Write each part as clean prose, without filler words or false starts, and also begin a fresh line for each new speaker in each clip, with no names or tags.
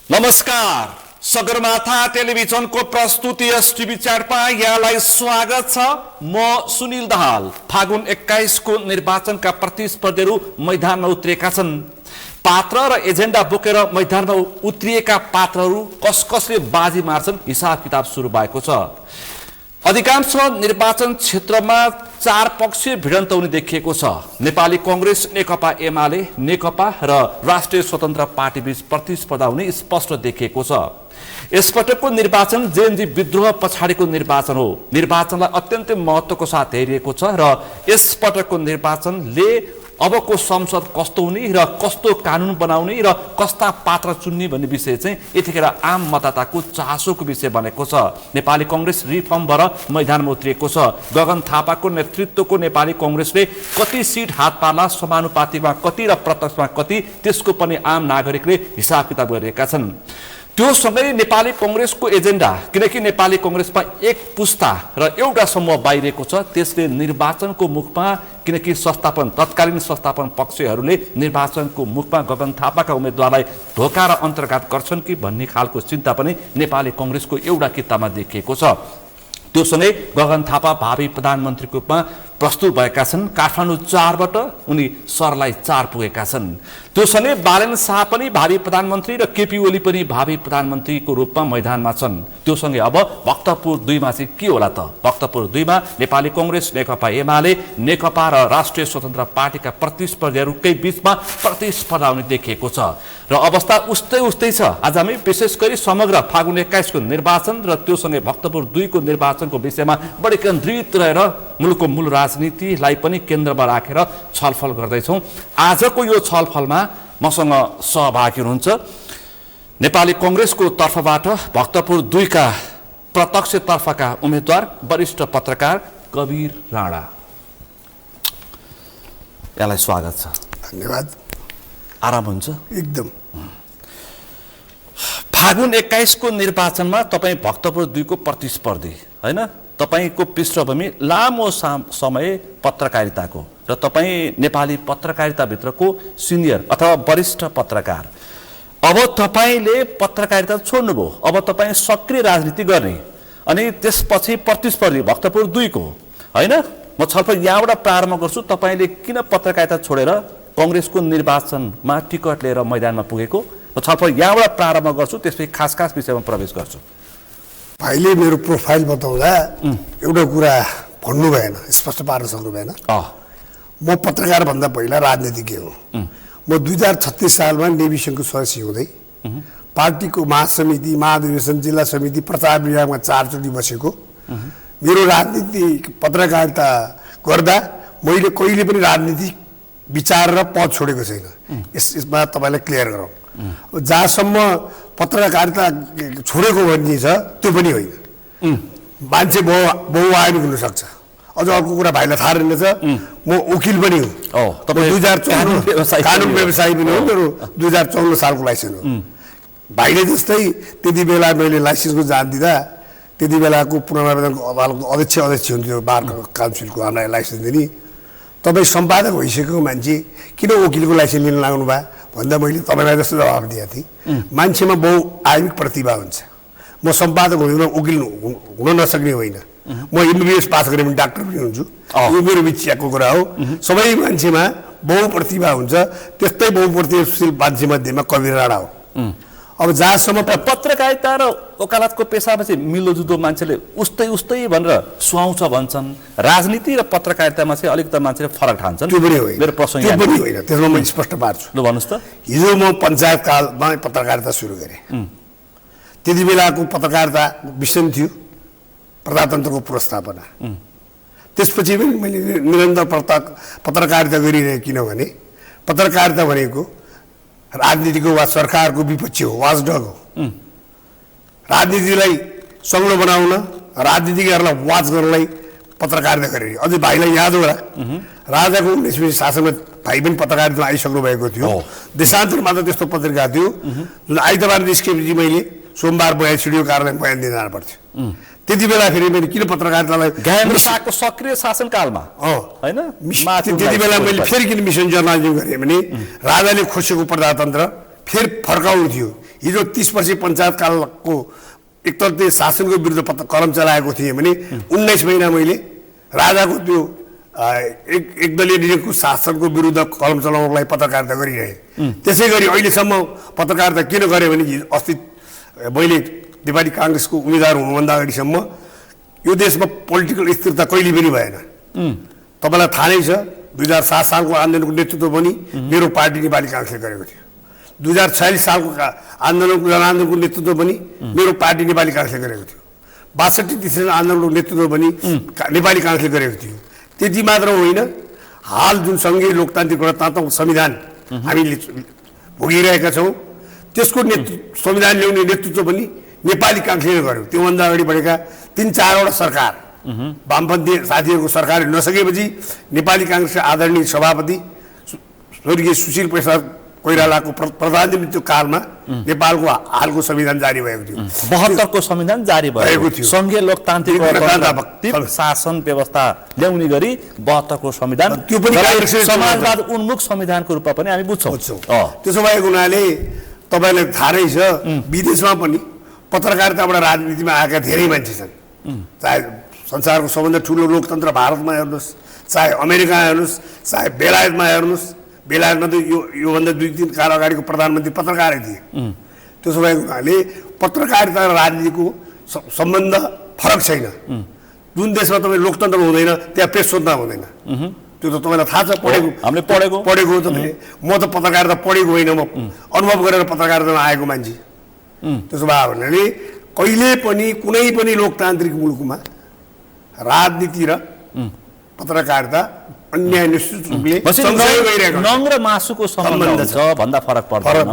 नमस्कार, सगरमाथा टेलिभिजनको प्रस्तुति टिभी च्याटमा यहाँलाई स्वागत छ। म सुनिल दाहाल। फागुन 21 को निर्वाचनका प्रतिस्पर्धीहरू मैदानमा उत्रिएका छन्। पात्र र एजेन्डा बोकेर मैदानमा उत्रिएका पात्रहरू कसले बाजी मार्छन्, हिसाब किताब सुरु भएको छ। अधिकांश निर्वाचन क्षेत्रमा चार पक्षीय भिडन्त हुने देखिएको छ। नेपाली कांग्रेस, नेकपा एमाले, नेकपा र राष्ट्रिय स्वतन्त्र पार्टी बीच प्रतिस्पर्धा हुने स्पष्ट देखिएको छ। यसपटकको निर्वाचन जेएनजी विद्रोह पछाडिको निर्वाचन हो। निर्वाचनलाई अत्यन्तै महत्त्वको साथ हेरिएको छ र यसपटकको निर्वाचनले अबको संसद कस्तो हुने र कस्तो कानुन बनाउने र कस्ता पात्र चुन्ने भन्ने विषय चाहिँ यतिखेर आम मतदाताको चासोको विषय बनेको छ। नेपाली कांग्रेस रिफर्म भएर मैदानमा उत्रिएको छ। गगन थापाको नेतृत्वको नेपाली कांग्रेसले कति सिट हात पार्ला, समानुपातिकमा कति र प्रत्यक्षमा कति, त्यसको पनि आम नागरिकले हिसाब किताब गरिरहेका छन्। त्यो सँगै नेपाली कांग्रेसको एजेन्डा, किनकि नेपाली कांग्रेसमा एक पुस्ता र एउटा समूह बाहिरिएको छ। त्यसले निर्वाचनको मुखमा, किनकि तत्कालीन संस्थापन पक्षहरूले निर्वाचनको मुखमा गगन थापाका उम्मेदवारलाई धोका र अन्तर्घात गर्छन् कि भन्ने खालको चिन्ता पनि नेपाली कांग्रेसको एउटा किताबमा देखिएको छ। त्यो सँगै गगन थापा भावी प्रधानमन्त्रीको रूपमा प्रस्तुत भएका छन्। काठमाडौँ 4 बाट उनी सरलाई 4 पुगेका छन्। त्यो सँगै बालेन शाह पनि भावी प्रधानमन्त्री र केपी ओली पनि भावी प्रधानमन्त्रीको रूपमा मैदानमा छन्। त्यो सँगै अब भक्तपुर 2 मा चाहिँ के होला त? भक्तपुर 2 मा नेपाली कांग्रेस, नेकपा एमाले, नेकपा र राष्ट्रिय स्वतन्त्र पार्टीका प्रतिस्पर्धीहरूकै बीचमा प्रतिस्पर्धा हुने देखिएको छ र अवस्था उस्तै छ। आज हामी विशेष गरी समग्र फागुन 21 को निर्वाचन र त्यो सँगै भक्तपुर 2 को निर्वाचनको विषयमा बढी केन्द्रित रहेर मुलुकको मूल राजनीतिलाई पनि केन्द्रमा राखेर छलफल गर्दैछौँ। आजको यो छलफलमा मसँग सहभागी हुनुहुन्छ नेपाली कांग्रेसको तर्फबाट भक्तपुर 2 का प्रत्यक्षतर्फका उम्मेदवार वरिष्ठ पत्रकार कवीर राणा। यहाँलाई स्वागत छ।
धन्यवाद।
आराम हुन्छ?
एकदम।
फागुन 21 को निर्वाचनमा तपाईँ भक्तपुर 2 को प्रतिस्पर्धी हैन? तपाईको पृष्ठभूमि लामो समय पत्रकारिताको र तपाईँ नेपाली पत्रकारिताभित्रको सिनियर अथवा वरिष्ठ पत्रकार। अब तपाईले पत्रकारिता छोड्नुभयो, अब तपाईँ सक्रिय राजनीति गर्ने, अनि त्यसपछि प्रतिस्पर्धी भक्तपुर 2 को हैन? म छलफल यहाँबाट प्रारम्भ गर्छु। तपाईले किन पत्रकारिता छोडेर कांग्रेसको निर्वाचनमा टिकट लिएर मैदानमा पुगेको? म छलफल यहाँबाट प्रारम्भ गर्छु, त्यसपछि खास विषयमा प्रवेश गर्छु।
भाइले मेरो प्रोफाइल बताउँदा एउटा कुरा भन्नु भएन, स्पष्ट पार्न सक्नु भएन। म पत्रकार भन्दा पहिला राजनीतिज्ञ हुँ। म 2036 सालमा नेभी सङ्घको सदस्य हुँदै पार्टीको महासमिति, महाधिवेशन, जिल्ला समिति, प्रचार विभागमा 4 चोटि बसेको। मेरो राजनीति पत्रकारिता गर्दा मैले कहिले पनि राजनीतिक विचार र पद छोडेको छैन। यसमा तपाईँलाई क्लियर गरौँ। जहाँसम्म पत्रकारिता छोडेको भन्ने छ त्यो पनि होइन। मान्छे बहुआयामी हुन सक्छ। अझ अर्को कुरा भाइलाई थाहा रहेनछ, म वकिल पनि हुँ। 2014 कानुन व्यवसायी पनि हो। मेरो 2014 सालको लाइसेन्स हो। भाइले जस्तै त्यति बेला मैले लाइसेन्सको जान दिँदा त्यति बेलाको पुनरावेदनको अदालतको अध्यक्ष हुन्थ्यो, बार काउन्सिलको हामीलाई लाइसेन्स दिने। तपाईँ सम्पादक भइसकेको मान्छे किन वकिलको लाइसेन्स लिन लाग्नु भयो भन्दा मैले तपाईँलाई जस्तो जवाब दिएको थिएँ। मान्छेमा बहुआयामिक प्रतिभा हुन्छ। म सम्पादक हुँदैन, वकिल हुन नसक्ने होइन। म MBBS पास गरेँ भने डाक्टर पनि हुन्छु। यो मेरो विचारको कुरा हो। सबै मान्छेमा बहुप्रतिभा हुन्छ। त्यस्तै बहुप्रतिभाशील मान्छे मध्येमा कवीर राणा हो। अब जहाँसम्म
पत्रकारिता र वकालतको पेसामा चाहिँ मिल्दोजुल्दो मान्छेले उस्तै भनेर सुहाउँछ भन्छन्। राजनीति र पत्रकारितामा चाहिँ अलिकति मान्छेले फरक ठान्छन्।
त्यो पनि होइन,
मेरो प्रश्न
त्यो पनि होइन। त्यसमा म स्पष्ट पार्छु।
ल भन्नुहोस् त।
हिजो म पञ्चायत कालमा पत्रकारिता सुरु गरेँ। त्यति बेलाको पत्रकारिता विषय थियो प्रजातन्त्रको पुनर्स्थापना। त्यसपछि पनि मैले निरन्तर पत्रकारिता गरिरहेँ, किनभने पत्रकारिता भनेको राजनीतिको वा सरकारको विपक्ष हो, वाचडग हो। राजनीतिलाई सङ्लो बनाउन, राजनीतिज्ञहरूलाई वाच गर्नलाई पत्रकारिता गरेर। अझै भाइलाई याद होला, राजाको 19वीं शासनमा भाइ पनि पत्रकारितामा आइसक्नु भएको थियो। देशान्तरमा त त्यस्तो पत्रिका थियो जुन आइतबार निस्केपछि मैले सोमबार बयान सिडिओ कार्यालयमा बयान दिन जानु पर्थ्यो। त्यति बेला फेरि मैले किन पत्रकारितालाई
ज्ञानको सक्रिय शासनकालमा हैन,
त्यति बेला मैले फेरि किन मिसन जर्नलिजम गरेँ भने राजाले खोसेको प्रजातन्त्र फेरि फर्काउनु थियो। हिजो 30 वर्ष पञ्चायत कालको एकतर्फी शासनको विरुद्ध कलम चलाएको थिएँ भने 19 महिना मैले राजाको त्यो एक दलीय निरङ्कुश शासनको विरुद्ध कलम चलाउनको लागि पत्रकारिता गरिरहेँ। त्यसै गरी अहिलेसम्म पत्रकारिता किन गरेँ भने अस्ति मैले नेपाली काङ्ग्रेसको उम्मेदवार हुनुभन्दा अगाडिसम्म यो देशमा पोलिटिकल स्थिरता कहिले पनि भएन। तपाईँलाई थाहा नै छ 2007 सालको आन्दोलनको नेतृत्व पनि मेरो पार्टी नेपाली काङ्ग्रेसले गरेको थियो। 2046 सालको आन्दोलनको जनआन्दोलनको नेतृत्व पनि मेरो पार्टी नेपाली काङ्ग्रेसले गरेको थियो। 62 आन्दोलनको नेतृत्व पनि नेपाली काङ्ग्रेसले गरेको थियो। त्यति मात्र होइन, हाल जुन सङ्घीय लोकतान्त्रिक गणतन्त्रको संविधान हामीले भोगिरहेका छौँ त्यसको संविधान ल्याउने नेतृत्व पनि नेपाली काङ्ग्रेसले गर्यो। त्योभन्दा अगाडि बढेका 3-4वटा सरकार वामपन्थी साथीहरूको सरकारले नसकेपछि नेपाली काङ्ग्रेसका आदरणीय सभापति स्वर्गीय सुशील प्रसाद कोइरालाको प्रधानमन्त्री कालमा नेपालको हालको संविधान जारी भएको थियो।
72 को संविधान जारी भएको थियो। सङ्घीय लोकतान्त्रिक शासन व्यवस्था ल्याउने गरी 72 को संविधान
त्यो पनि
समाजवाद उन्मुख संविधानको रूपमा पनि हामी बुझ्छौँ।
त्यसो भएको हुनाले तपाईँलाई थाहा नै छ विदेशमा पनि पत्रकारिताबाट राजनीतिमा आएका धेरै मान्छे छन्। चाहे संसारको सबभन्दा ठुलो लोकतन्त्र भारतमा हेर्नुहोस्, चाहे अमेरिका हेर्नुहोस्, चाहे बेलायतमा हेर्नुहोस्। बेलायतमा त योभन्दा 2-3 काल अगाडिको प्रधानमन्त्री पत्रकारै थिए। त्यसो भएको हुनाले पत्रकारिता र राजनीतिको सम्बन्ध फरक छैन। जुन देशमा तपाईँ लोकतन्त्र हुँदैन त्यहाँ प्रेस स्वतन्त्रता हुँदैन। त्यो त तपाईँलाई थाहा छ, हामीले पढेको हो तपाईँले। म त पत्रकारिता पढेको होइन, म अनुभव गरेर पत्रकारितामा आएको मान्छे। त्यसो भयो भने कहिले पनि कुनै पनि लोकतान्त्रिक मुलुकमा राजनीति र पत्रकारिता अन्याय निश्चित रूपले
नङ र मासुको सम्बन्ध छ भन्दा फरक पर्दैन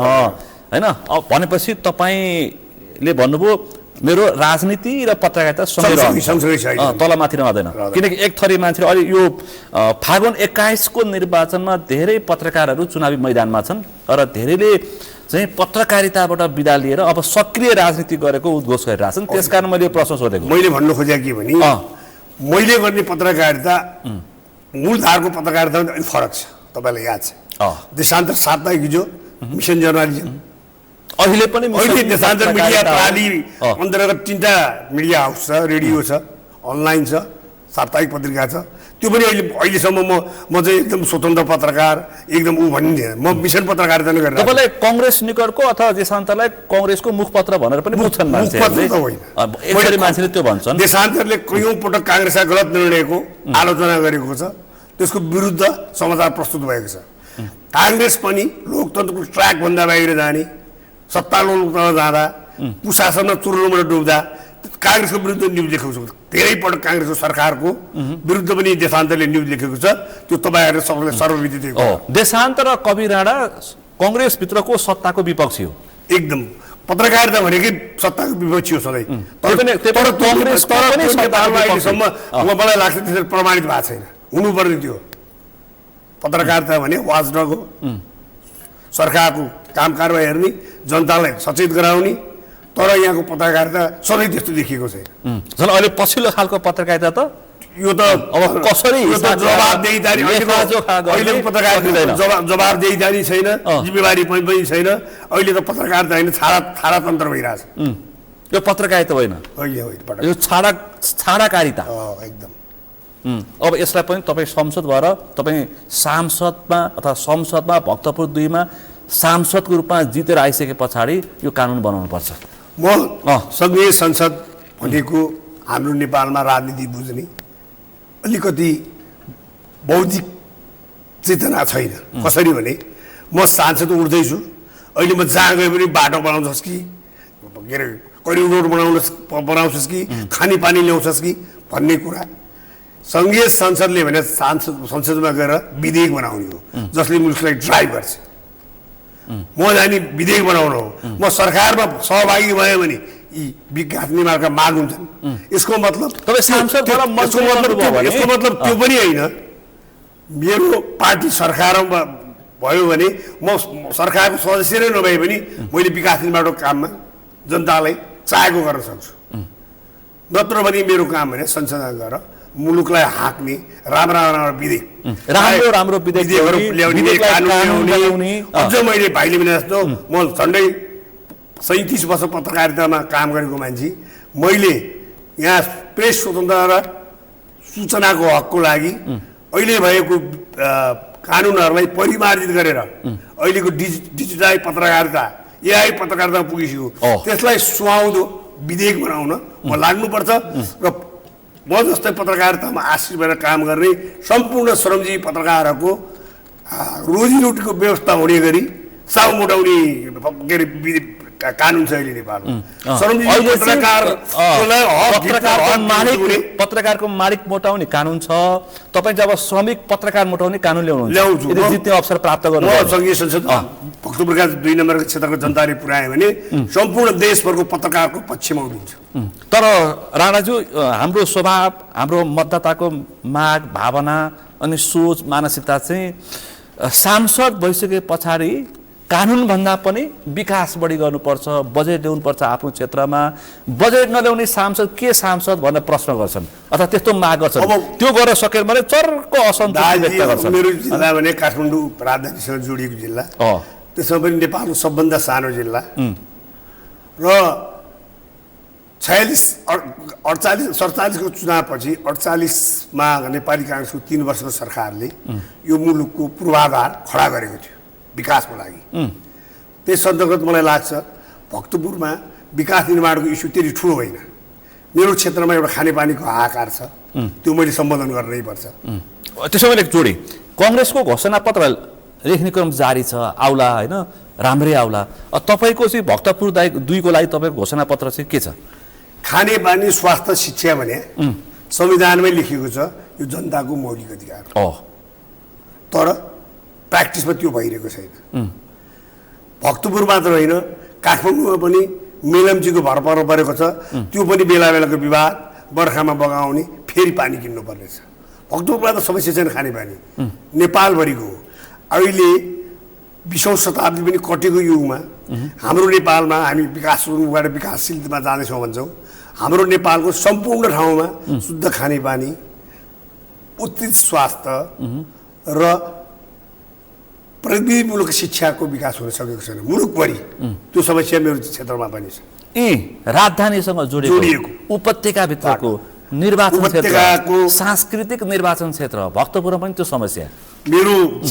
हैन। अब भनेपछि तपाईँले भन्नुभयो मेरो राजनीति र पत्रकारिता सँगै तलमाथि रहँदैन, किनकि एक थरी मान्छे अहिले यो फागुन 21 को निर्वाचनमा धेरै पत्रकारहरू चुनावी मैदानमा छन् र धेरैले चाहिँ पत्रकारिताबाट बिदा लिएर अब सक्रिय राजनीति गरेको उद्घोष गरिरहेछन्। त्यसकारण मैले प्रश्न सोधेको।
मैले भन्नु खोजेको के भने मैले गर्ने पत्रकारिता मूलधारको पत्रकारिता अलिक फरक छ। तपाईँलाई याद छ देशान्तर साप्ताहिक हिजो मिसन जर्नलिजम,
अहिले पनि
देशान्तर मिडिया प्रणाली अन्तर्गत 3टा मिडिया हाउस छ, रेडियो छ, अनलाइन छ, साप्ताहिक पत्रिका छ। त्यो पनि अहिलेसम्म म चाहिँ एकदम स्वतन्त्र पत्रकार एकदम भनिदिएँ। म मिसन पत्रकारिता नै गरेर।
तपाईँलाई कङ्ग्रेस निकटको अथवा देशान्तरलाई कङ्ग्रेसको मुखपत्र भनेर पनि बुझ्छन् मान्छेहरूले? होइन, मान्छेले त्यो भन्छन्।
देशान्तरले कयौँ पटक काङ्ग्रेसका गलत निर्णयको आलोचना गरेको छ, त्यसको विरुद्ध समाचार प्रस्तुत भएको छ। काङ्ग्रेस पनि लोकतन्त्रको ट्र्याकभन्दा बाहिर जाने, सत्तारूढमा जाँदा, कुशासनमा चुर्लुमा डुब्दा काङ्ग्रेसको विरुद्ध न्युज लेखेको छ। धेरै पटक काङ्ग्रेसको सरकारको विरुद्ध पनि देशान्तरले न्युज लेखेको छ। त्यो तपाईँहरूले सबैले सर्वविदित हो।
देशान्तर र कवि राणा कङ्ग्रेसभित्रको सत्ताको विपक्षी हो। एकदम
पत्रकारिता भनेकै सत्ताको विपक्षी हो सधैँ। अहिलेसम्म मलाई लाग्छ त्यसरी प्रमाणित भएको छैन। हुनुपर्ने त्यो पत्रकारिता भने वाचडग हो, सरकारको काम कारबाही हेर्ने, जनतालाई सचेत गराउने। तर यहाँको पत्रकारिता सधैँ त्यस्तो देखिएको छैन।
झन् अहिले पछिल्लो खालको पत्रकारिता त
यो त अब कसरी जवाबदेही अहिलेको पत्रकारिता जवाबदेही छैन, जिम्मेवारी पनि छैन। अहिले त पत्रकारिता होइन, छाडा तन्त्र भइरहेछ।
यो पत्रकारिता होइन, यो छाडाकारिता
एकदम।
अब यसलाई पनि तपाईँ संसद भएर तपाईँ सांसदमा अथवा संसदमा भक्तपुर 2 मा सांसदको रूपमा जितेर आइसके पछाडि यो कानुन बनाउनुपर्छ।
म सङ्घीय संसद भनेको हाम्रो नेपालमा राजनीति बुझ्ने अलिकति बौद्धिक चेतना छैन। कसरी भने म सांसद उठ्दैछु, अहिले म जहाँ गए पनि बाटो बनाउँछस् कि के अरे करिडोर बनाउँछस् कि खानेपानी ल्याउँछस् कि भन्ने कुरा सङ्घीय संसदले भने संसदमा गएर विधेयक बनाउने हो जसले मुलुकलाई ड्राइभ गर्छ। म जाने विधेयक बनाउनु हो। म सरकारमा सहभागी भयो भने यी विकास निर्माणका माग हुन्छन्। यसको मतलब त्यो पनि होइन। मेरो पार्टी सरकारमा भयो भने म सरकारको सदस्य नै नभए पनि मैले विकास निर्माणको काममा जनतालाई चाहेको गर्न सक्छु। नत्र भने मेरो काम भने संसदमा गएर मुलुकलाई हाँक्ने राम्रो विधेयकहरू ल्याउने, कानुन ल्याउने। अझ मैले भाइले भने जस्तो म झन्डै 37 वर्ष पत्रकारितामा काम गरेको मान्छे, मैले यहाँ प्रेस स्वतन्त्रता र सूचनाको हकको लागि अहिले भएको कानुनहरूलाई परिमार्जित गरेर अहिलेको डिजिटलाइज पत्रकारिता, एआई पत्रकारिता पुगिसक्यो, त्यसलाई सुहाउँदो विधेयक बनाउन म लाग्नुपर्छ र म जस्तै पत्रकारितामा आश्रित भएर काम गर्ने सम्पूर्ण श्रमजीवी पत्रकारहरूको रोजीरोटीको व्यवस्था हुने गरी साउ मोटाउने के अरे कानुन छ अहिले नेपालमा। श्रमजीवी
पत्रकारको मालिक मोटाउने कानुन छ। तपाईँ जब श्रमिक पत्रकार मोटाउने कानुन ल्याउनुहुन्छ, जित्ने अवसर प्राप्त गर्नु,
सङ्घीय संसद भक्तपुरका 2 नम्बरको क्षेत्रको जनताले पुर्यायो भने सम्पूर्ण देशभरको पत्रकारको पक्षमा उभिन्छ।
तर राणाज्यू, हाम्रो स्वभाव, हाम्रो मतदाताको माग, भावना अनि सोच, मानसिकता चाहिँ सांसद भइसके पछाडि कानुनभन्दा पनि विकास बढी गर्नुपर्छ, बजेट ल्याउनुपर्छ आफ्नो क्षेत्रमा। बजेट नल्याउने सांसद के सांसद भनेर प्रश्न गर्छन् अथवा त्यस्तो माग गर्छन्। त्यो गर्न सकेन भने चर्को असन्तुष्टि व्यक्त गर्छन्।
मेरो जिल्ला भने काठमाडौँ राजधानीसँग जोडिएको जिल्ला, त्यसमा पनि नेपालको सबभन्दा सानो जिल्ला र 47को चुनावपछि 48मा नेपाली काङ्ग्रेसको 3 वर्षको सरकारले यो मुलुकको पूर्वाधार खडा गरेको थियो विकासको लागि। त्यस अन्तर्गत मलाई लाग्छ भक्तपुरमा विकास निर्माणको इस्यु त्यति ठुलो होइन। मेरो क्षेत्रमा एउटा खानेपानीको हाहाकार छ, त्यो मैले सम्बोधन गर्नै पर्छ।
त्यसो भने जोडी कङ्ग्रेसको घोषणापत्र लेख्ने क्रम जारी छ, आउला होइन, राम्रै आउला। तपाईँको चाहिँ भक्तपुर 2 को लागि तपाईँको घोषणापत्र चाहिँ के छ?
खानेपानी, स्वास्थ्य, शिक्षा भने संविधानमै लेखिएको छ, यो जनताको मौलिक अधिकार हो। तर प्र्याक्टिसमा त्यो भइरहेको छैन। भक्तपुर मात्र होइन, काठमाडौँमा पनि मेलम्चीको भर परेको छ, त्यो पनि बेला बेलाको विवाद, बर्खामा बगाउने, फेरि पानी किन्नुपर्ने छ। भक्तपुरमा त समस्या छैन खानेपानी, नेपालभरिको हो। अहिले 20औं शताब्दी पनि कटेको युगमा हाम्रो नेपालमा हामी विकासबाट विकासशीलतामा जाँदैछौँ भन्छौँ। हाम्रो नेपालको सम्पूर्ण ठाउँमा शुद्ध खानेपानी, उत्कृष्ट स्वास्थ्य र प्रविधिमूलक शिक्षाको विकास हुन सकेको छैन मुलुकभरि। त्यो समस्या मेरो क्षेत्रमा पनि छ।
राजधानीसँग जोडिएको उपत्यकाभित्रको निर्वाचन क्षेत्रको सांस्कृतिक निर्वाचन क्षेत्र भक्तपुरमा पनि त्यो समस्या।
मेरो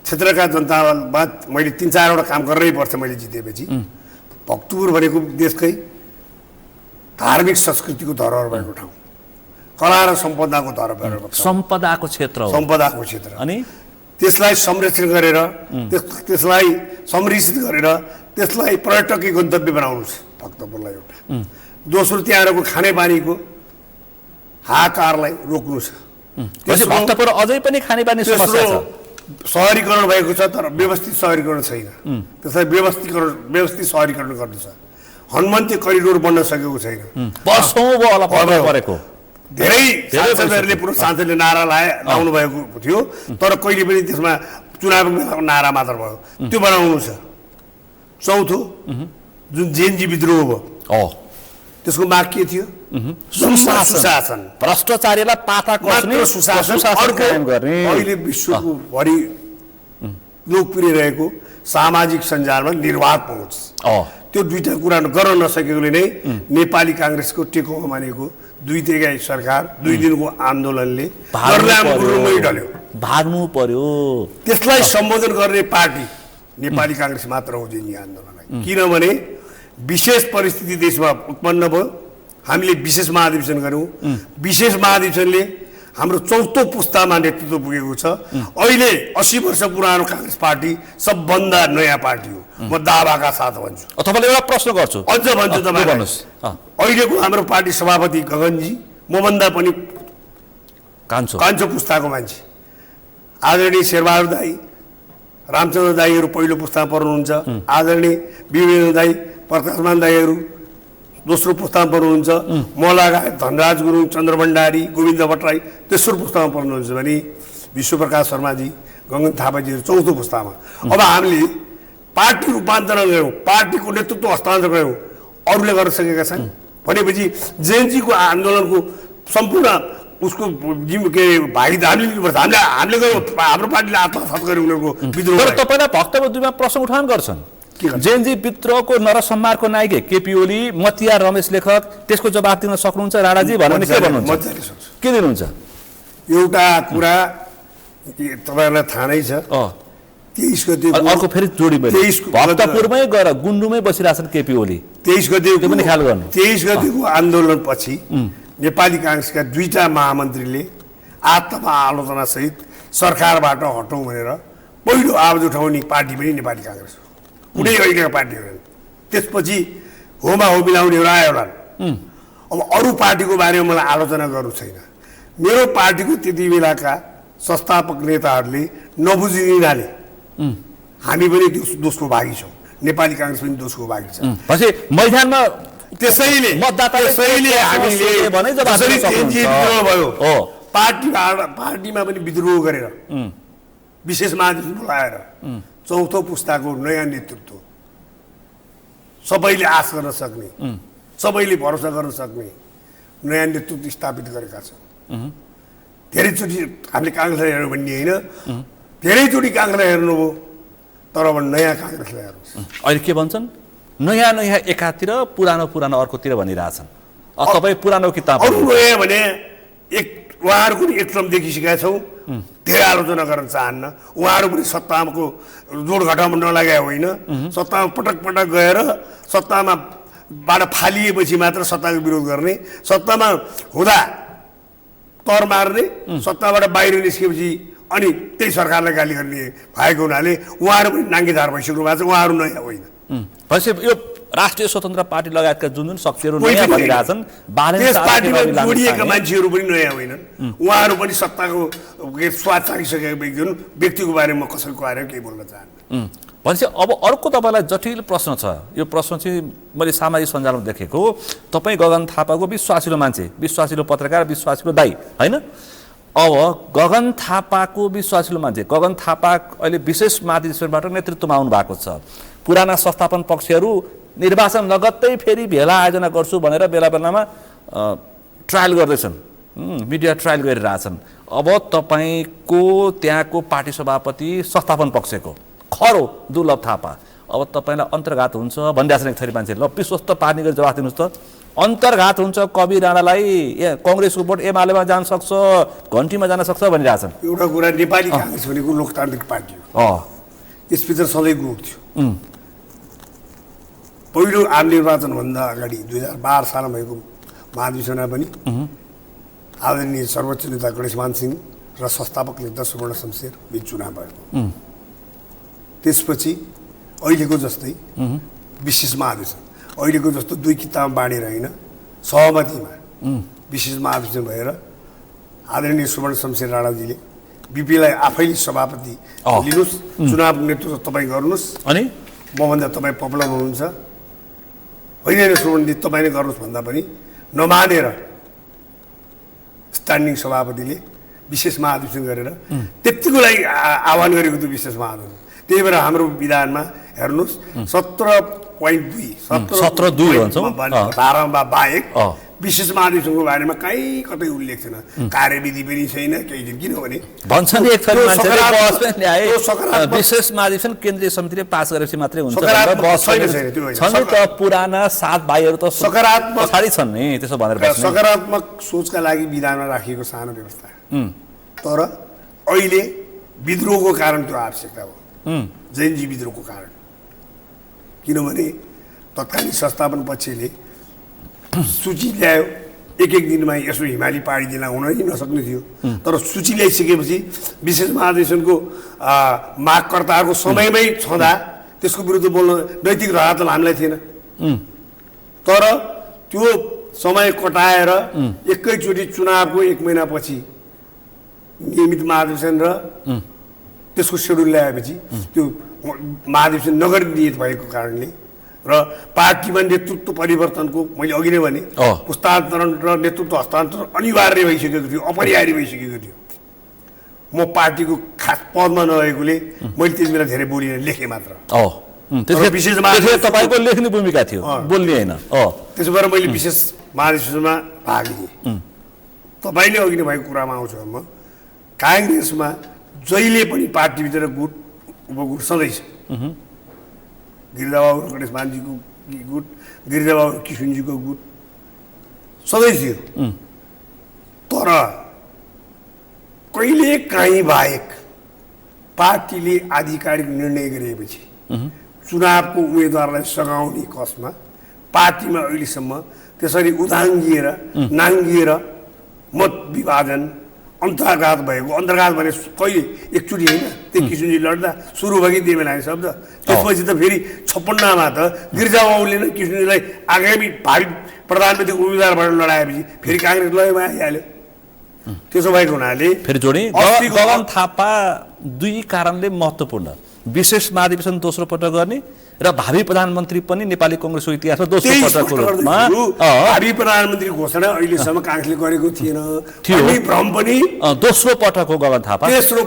क्षेत्रका जनतामा मैले 3-4 वटा काम गर्नै पर्छ। मैले जितेपछि भक्तपुर भनेको देशकै धार्मिक संस्कृतिको धरोहर भएको ठाउँ, कला र सम्पदाको धरोहर भएको ठाउँ,
सम्पदाको क्षेत्र हो।
सम्पदाको क्षेत्र
अनि
त्यसलाई संरक्षण गरेर, त्यसलाई संरक्षित गरेर, त्यसलाई पर्यटकीय गन्तव्य बनाउनु छ भक्तपुरलाई एउटा। दोस्रो त्यहाँको खानेपानीको हाहाकारलाई रोक्नु छ।
भक्तपुर अझै पनि खानेपानी समस्या छ।
सहरीकरण भएको छ तर व्यवस्थित सहरीकरण छैन। त्यसलाई व्यवस्थित सहरीकरण गर्नु छ। हनुमन्ते करिडोर बन्न सकेको छैन।
परेको
धेरै सांसदहरूले पूर्व सांसदले नारा लाउनु भएको थियो, तर कहिले पनि त्यसमा चुनावको बेलाको नारा मात्र भयो। त्यो बनाउनु छ। चौथो, जुन जेएनजी विद्रोह भयो, त्यसको माग के थियो? सुशासन,
भ्रष्टाचारीलाई पाता कस्ने,
सुशासन। अहिले विश्वको भरि लोकप्रिय रहेको सामाजिक सञ्जालमा निर्वाध पहुँच, त्यो दुईटा कुरा गर्न नसकेकोले नै नेपाली काङ्ग्रेसको टेकोमा मानेको 2 सरकार 2 दिनको आन्दोलनले ढल्यो,
भाग्नु पर्यो।
त्यसलाई सम्बोधन गर्ने पार्टी नेपाली काङ्ग्रेस मात्र हो जुन आन्दोलनलाई। किनभने विशेष परिस्थिति देशमा उत्पन्न भयो, हामीले विशेष महाधिवेशन गऱ्यौँ। विशेष महाधिवेशनले हाम्रो 4औं पुस्तामा नेतृत्व पुगेको छ। अहिले 80 वर्ष पुरानो काङ्ग्रेस पार्टी सबभन्दा नयाँ पार्टी हो, म दावाका साथ भन्छु।
तपाईँले एउटा प्रश्न गर्छु,
अझ भन्छु तपाईँ। अहिलेको हाम्रो पार्टी सभापति गगनजी मभन्दा पनि कान्छो पुस्ताको मान्छे, आदरणीय शेरबहादुर दाई, रामचन्द्र दाईहरू पहिलो पुस्तामा पर्नुहुन्छ, आदरणीय विवेक दाई, प्रकाशमान दाईहरू दोस्रो पुस्तामा पर्नुहुन्छ, म लगायत धनराज गुरुङ, चन्द्र भण्डारी, गोविन्द भट्टराई तेस्रो पुस्तामा पर्नुहुन्छ भने विश्वप्रकाश शर्माजी, गगन थापाजीहरू 4औं पुस्तामा। अब हामीले पार्टी रूपान्तरण गऱ्यौँ, पार्टीको नेतृत्व हस्तान्तरण गऱ्यौँ, अरूले गर्न सकेका छन् भनेपछि जेएनजीको आन्दोलनको सम्पूर्ण उसको के भागीदारी लिनुपर्छ। हामीले हाम्रो पार्टीले आत्मसात गर्यो उनीहरूको विद्रोह।
तर तपाईँलाई भक्तपुर 2मा प्रश्न उठान गर्छन् जेएनजी विद्रोहको नरसंहारको नायक केपी ओली, मतिया रमेश लेखक, त्यसको जवाफ दिन सक्नुहुन्छ राणाजी भन्नु के भन्नुहुन्छ? के दिनुहुन्छ?
एउटा कुरा तपाईहरुलाई थाहा नै छ, 23 गते
अर्को फेरि जोडी भक्तपुरमै गएर गुन्डुमै बसिरहेछन् केपी ओली।
23 गते
पनि ख्याल गर्नु।
23 गतेको आन्दोलनपछि नेपाली कांग्रेसका दुईटा महामन्त्रीले आत्मा आलोचना सहित सरकारबाट हटौँ भनेर पहिलो आवाज उठाउने पार्टी पनि नेपाली कांग्रेस हो, कुनै अहिलेका पार्टी होइन। त्यसपछि होमा हो मिलाउनेहरू आयो होला। अब अरू पार्टीको बारेमा मलाई आलोचना गर्नु छैन। मेरो पार्टीको त्यति बेलाका संस्थापक नेताहरूले नबुझिदिनाले हामी पनि दोषको भागी छौँ, नेपाली कांग्रेस पनि दोषको भागी छ।
पछि मैदानमा
त्यसैले हामीले भयो पार्टीमा पनि विद्रोह गरेर विशेष महाधिवेशन बोलाएर चौथो पुस्ताको नयाँ नेतृत्व, सबैले आश गर्न सक्ने, सबैले भरोसा गर्न सक्ने नयाँ नेतृत्व स्थापित गरेका छौँ। धेरैचोटि हामीले कांग्रेसलाई हेर्नु भन्ने होइन, धेरैचोटि कांग्रेसलाई हेर्नुभयो, तर अब नयाँ कांग्रेसलाई हेर्नुहोस्।
अहिले के भन्छन्? नयाँ नयाँ एकातिर, पुरानो पुरानो अर्कोतिर भनिरहेछन्। तपाईँ पुरानो किताब
नयाँ भने उहाँहरू पनि एक क्रम देखिसकेका छौँ, धेरै आलोचना गर्न चाहन्न। उहाँहरू पनि सत्ताको जोडघटाउमा नलगाए होइन, सत्तामा पटक पटक गएर सत्तामा बाट फालिएपछि मात्र सत्ताको विरोध गर्ने, सत्तामा हुँदा तर मार्ने, सत्ताबाट बाहिर निस्केपछि अनि त्यही सरकारलाई गाली गर्ने भएको हुनाले उहाँहरू पनि नाङ्गेधार भइसक्नु भएको छ। उहाँहरू नयाँ होइन।
भनेपछि यो राष्ट्रिय स्वतन्त्र पार्टी लगायतका जुन जुन शक्तिहरू नयाँ भइरहेछन्,
त्यस पार्टीमा जोडिएका मान्छेहरू पनि नयाँ होइनन्। उहाँहरू पनि सत्ताको स्वाद चाखिसकेका व्यक्ति हुन्। व्यक्तिको बारेमा कसैको बारेमा केही बोल्न चाहन्न।
भनेपछि अब अर्को तपाईँलाई जटिल प्रश्न छ। यो प्रश्न चाहिँ मैले सामाजिक सञ्जालमा देखेको, तपाईँ गगन थापाको विश्वासिलो मान्छे, विश्वासिलो पत्रकार, विश्वासिलो दाइ होइन। अब गगन थापाको विश्वासिलो मान्छे गगन थापा अहिले विशेष महाधिवेशनबाट नेतृत्वमा आउनु भएको छ। पुराना संस्थापन पक्षहरू निर्वाचन लगत्तै फेरि भेला आयोजना गर्छु भनेर बेला बेलामा ट्रायल गर्दैछन्, मिडिया ट्रायल गरिरहेछन्। अब तपाईँको त्यहाँको पार्टी सभापति संस्थापन पक्षको खरो दुर्लभ थापा, अब तपाईँलाई अन्तर्घात हुन्छ भनिरहेछन् एक थरी मान्छे। ल विश्वस्त पार्ने गरी जवाफ दिनुहोस् त, अन्तर्घात हुन्छ कवि राणालाई कङ्ग्रेसको भोट एमालेमा जान सक्छ, घन्टीमा जान सक्छ भनिरहेछन्।
एउटा कुरा, नेपाली कांग्रेस भनेको लोकतान्त्रिक पार्टी हो, यसभित्र सधैँ गुट थियो। पहिलो आम निर्वाचनभन्दा अगाडि 2012 सालमा भएको महाधिवेशनमा पनि आदरणीय सर्वोच्च नेता गणेशमान सिंह र संस्थापक नेता सुवर्ण शमशेर बीच चुनाव भएको। त्यसपछि अहिलेको जस्तै विशेष महाधिवेशन, अहिलेको जस्तो दुई किताब बाँडेर होइन, सहमतिमा विशेष महाधिवेशन भएर आदरणीय सुवर्ण शमशेर राणाजीले बिपीलाई आफैले सभापति लिनुहोस्, चुनाव नेतृत्व तपाईँ गर्नुहोस्, अनि मभन्दा तपाईँ पपुलर हुनुहुन्छ, होइन सुवर्णजी तपाईँ नै गर्नुहोस् भन्दा पनि नमानेर स्ट्यान्डिङ सभापतिले विशेष महाधिवेशन गरेर त्यतिको लागि आह्वान गरेको थियो विशेष महाधिवेशन। त्यही भएर हाम्रो विधानमा हेर्नुहोस् 17.2 धारामा बाहेक विशेष महाधिवेशनको बारेमा कहीँ कतै उल्लेख छैन, कार्यविधि पनि छैन, केही छैन। किनभने
भन्छन् एक थरी मान्छेले विशेष महाधिवेशन केन्द्रीय समितिले पास गरेपछि मात्रै हुन्छ, पुराना 7 भाइहरू त सकारात्मक पछाडि छन् नि, त्यसो भनेर
सकारात्मक सोचका लागि विधानमा राखिएको सानो व्यवस्था। तर अहिले विद्रोहको कारण त्यो आवश्यकता हो, जैनजी विद्रोहको कारण। किनभने तत्कालीन संस्थापन पक्षले सूची ल्यायो, एक दिनमा यसो हिमाली पहाडी जिल्ला हुन नै नसक्ने थियो, तर सूची ल्याइसकेपछि विशेष महाधिवेशनको मागकर्ताहरूको समयमै छँदा त्यसको विरुद्ध बोल्न नैतिक रहर त हामीलाई थिएन। तर त्यो समय कटाएर एकैचोटि चुनावको 1 महिनापछि नियमित महाधिवेशन र त्यसको सेड्युल ल्याएपछि त्यो महाधिवेशन नगरिदिए भएको कारणले र पार्टीमा नेतृत्व परिवर्तनको मैले अघि नै भने पुस्तान्तरण र नेतृत्व हस्तान्तरण अनिवार्य भइसकेको थियो, अपरिहार्य भइसकेको थियो। म पार्टीको खास पदमा नभएकोले मैले त्यति बेला धेरै बोलिनँ, लेखेँ मात्र।
विशेष तपाईँको लेख्ने भूमिका थियो, बोल्ने होइन।
त्यसो भएर मैले विशेष महाधिवेशनमा भाग लिएँ। तपाईँले अघि नै भएको कुरामा आउँछु म, काङ्ग्रेसमा जहिले पनि पार्टीभित्र गुट उपगुट सधैँ छ। गिरिजाबाबु गणेश मानजीको गुट, गिरिजाबाबु किशुनजीको गुट सबै थियो। तर कहिले काहीँ बाहेक पार्टीले आधिकारिक निर्णय गरेपछि चुनावको उम्मेदवारलाई सघाउने कसमा पार्टीमा अहिलेसम्म त्यसरी उदाङ्गिएर नाङ्गिएर मत विभाजन अन्तर्घात भएको, अन्तर्घात भने कहिले एकचोटि होइन, त्यो किशुनजी लड्दा सुरु भयो कि त्यही बेला शब्द, त्यसपछि त फेरि 56मा त गिरिजाबाबुले नै किशुनजीलाई आगामी भावी प्रधानमन्त्री उम्मेदवारबाट लडाएपछि फेरि काङ्ग्रेस लयमा आइहाल्यो। त्यसो भएको हुनाले
फेरि जोडी गगन थापा दुई कारणले महत्त्वपूर्ण, विशेष महाधिवेशन दोस्रो पटक गर्ने र भावी प्रधानमन्त्री पनि नेपाली कङ्ग्रेसको इतिहासमा दोस्रो पटकको रूपमा
भावी प्रधानमन्त्री घोषणा अहिलेसम्म काङ्ग्रेसले गरेको थिएन। भ्रम पनि
दोस्रो पटक हो गगन थापा, तेस्रो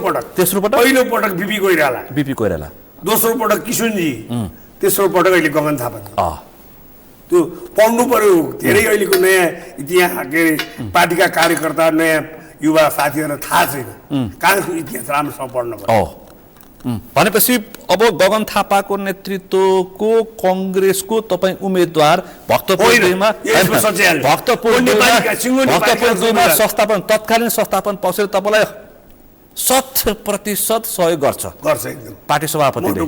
पटक
पहिलो पटक बिपी कोइराला, दोस्रो पटक किशुनजी, तेस्रो पटक अहिले गगन थापा। त्यो पढ्नु पर्यो धेरै। अहिलेको नयाँ इतिहास के अरे पार्टीका कार्यकर्ता नयाँ युवा साथीहरूलाई थाहा छैन, काङ्ग्रेसको इतिहास राम्रोसँग पढ्नु पर्यो।
भनेपछि अब गगन थापाको नेतृत्वको कङ्ग्रेसको तपाईँ उम्मेदवार भक्तपुर संस्थापन तत्कालीन संस्थापन पक्षले तपाईँलाई 100% सहयोग गर्छ
एकदम
पार्टी सभापतिले,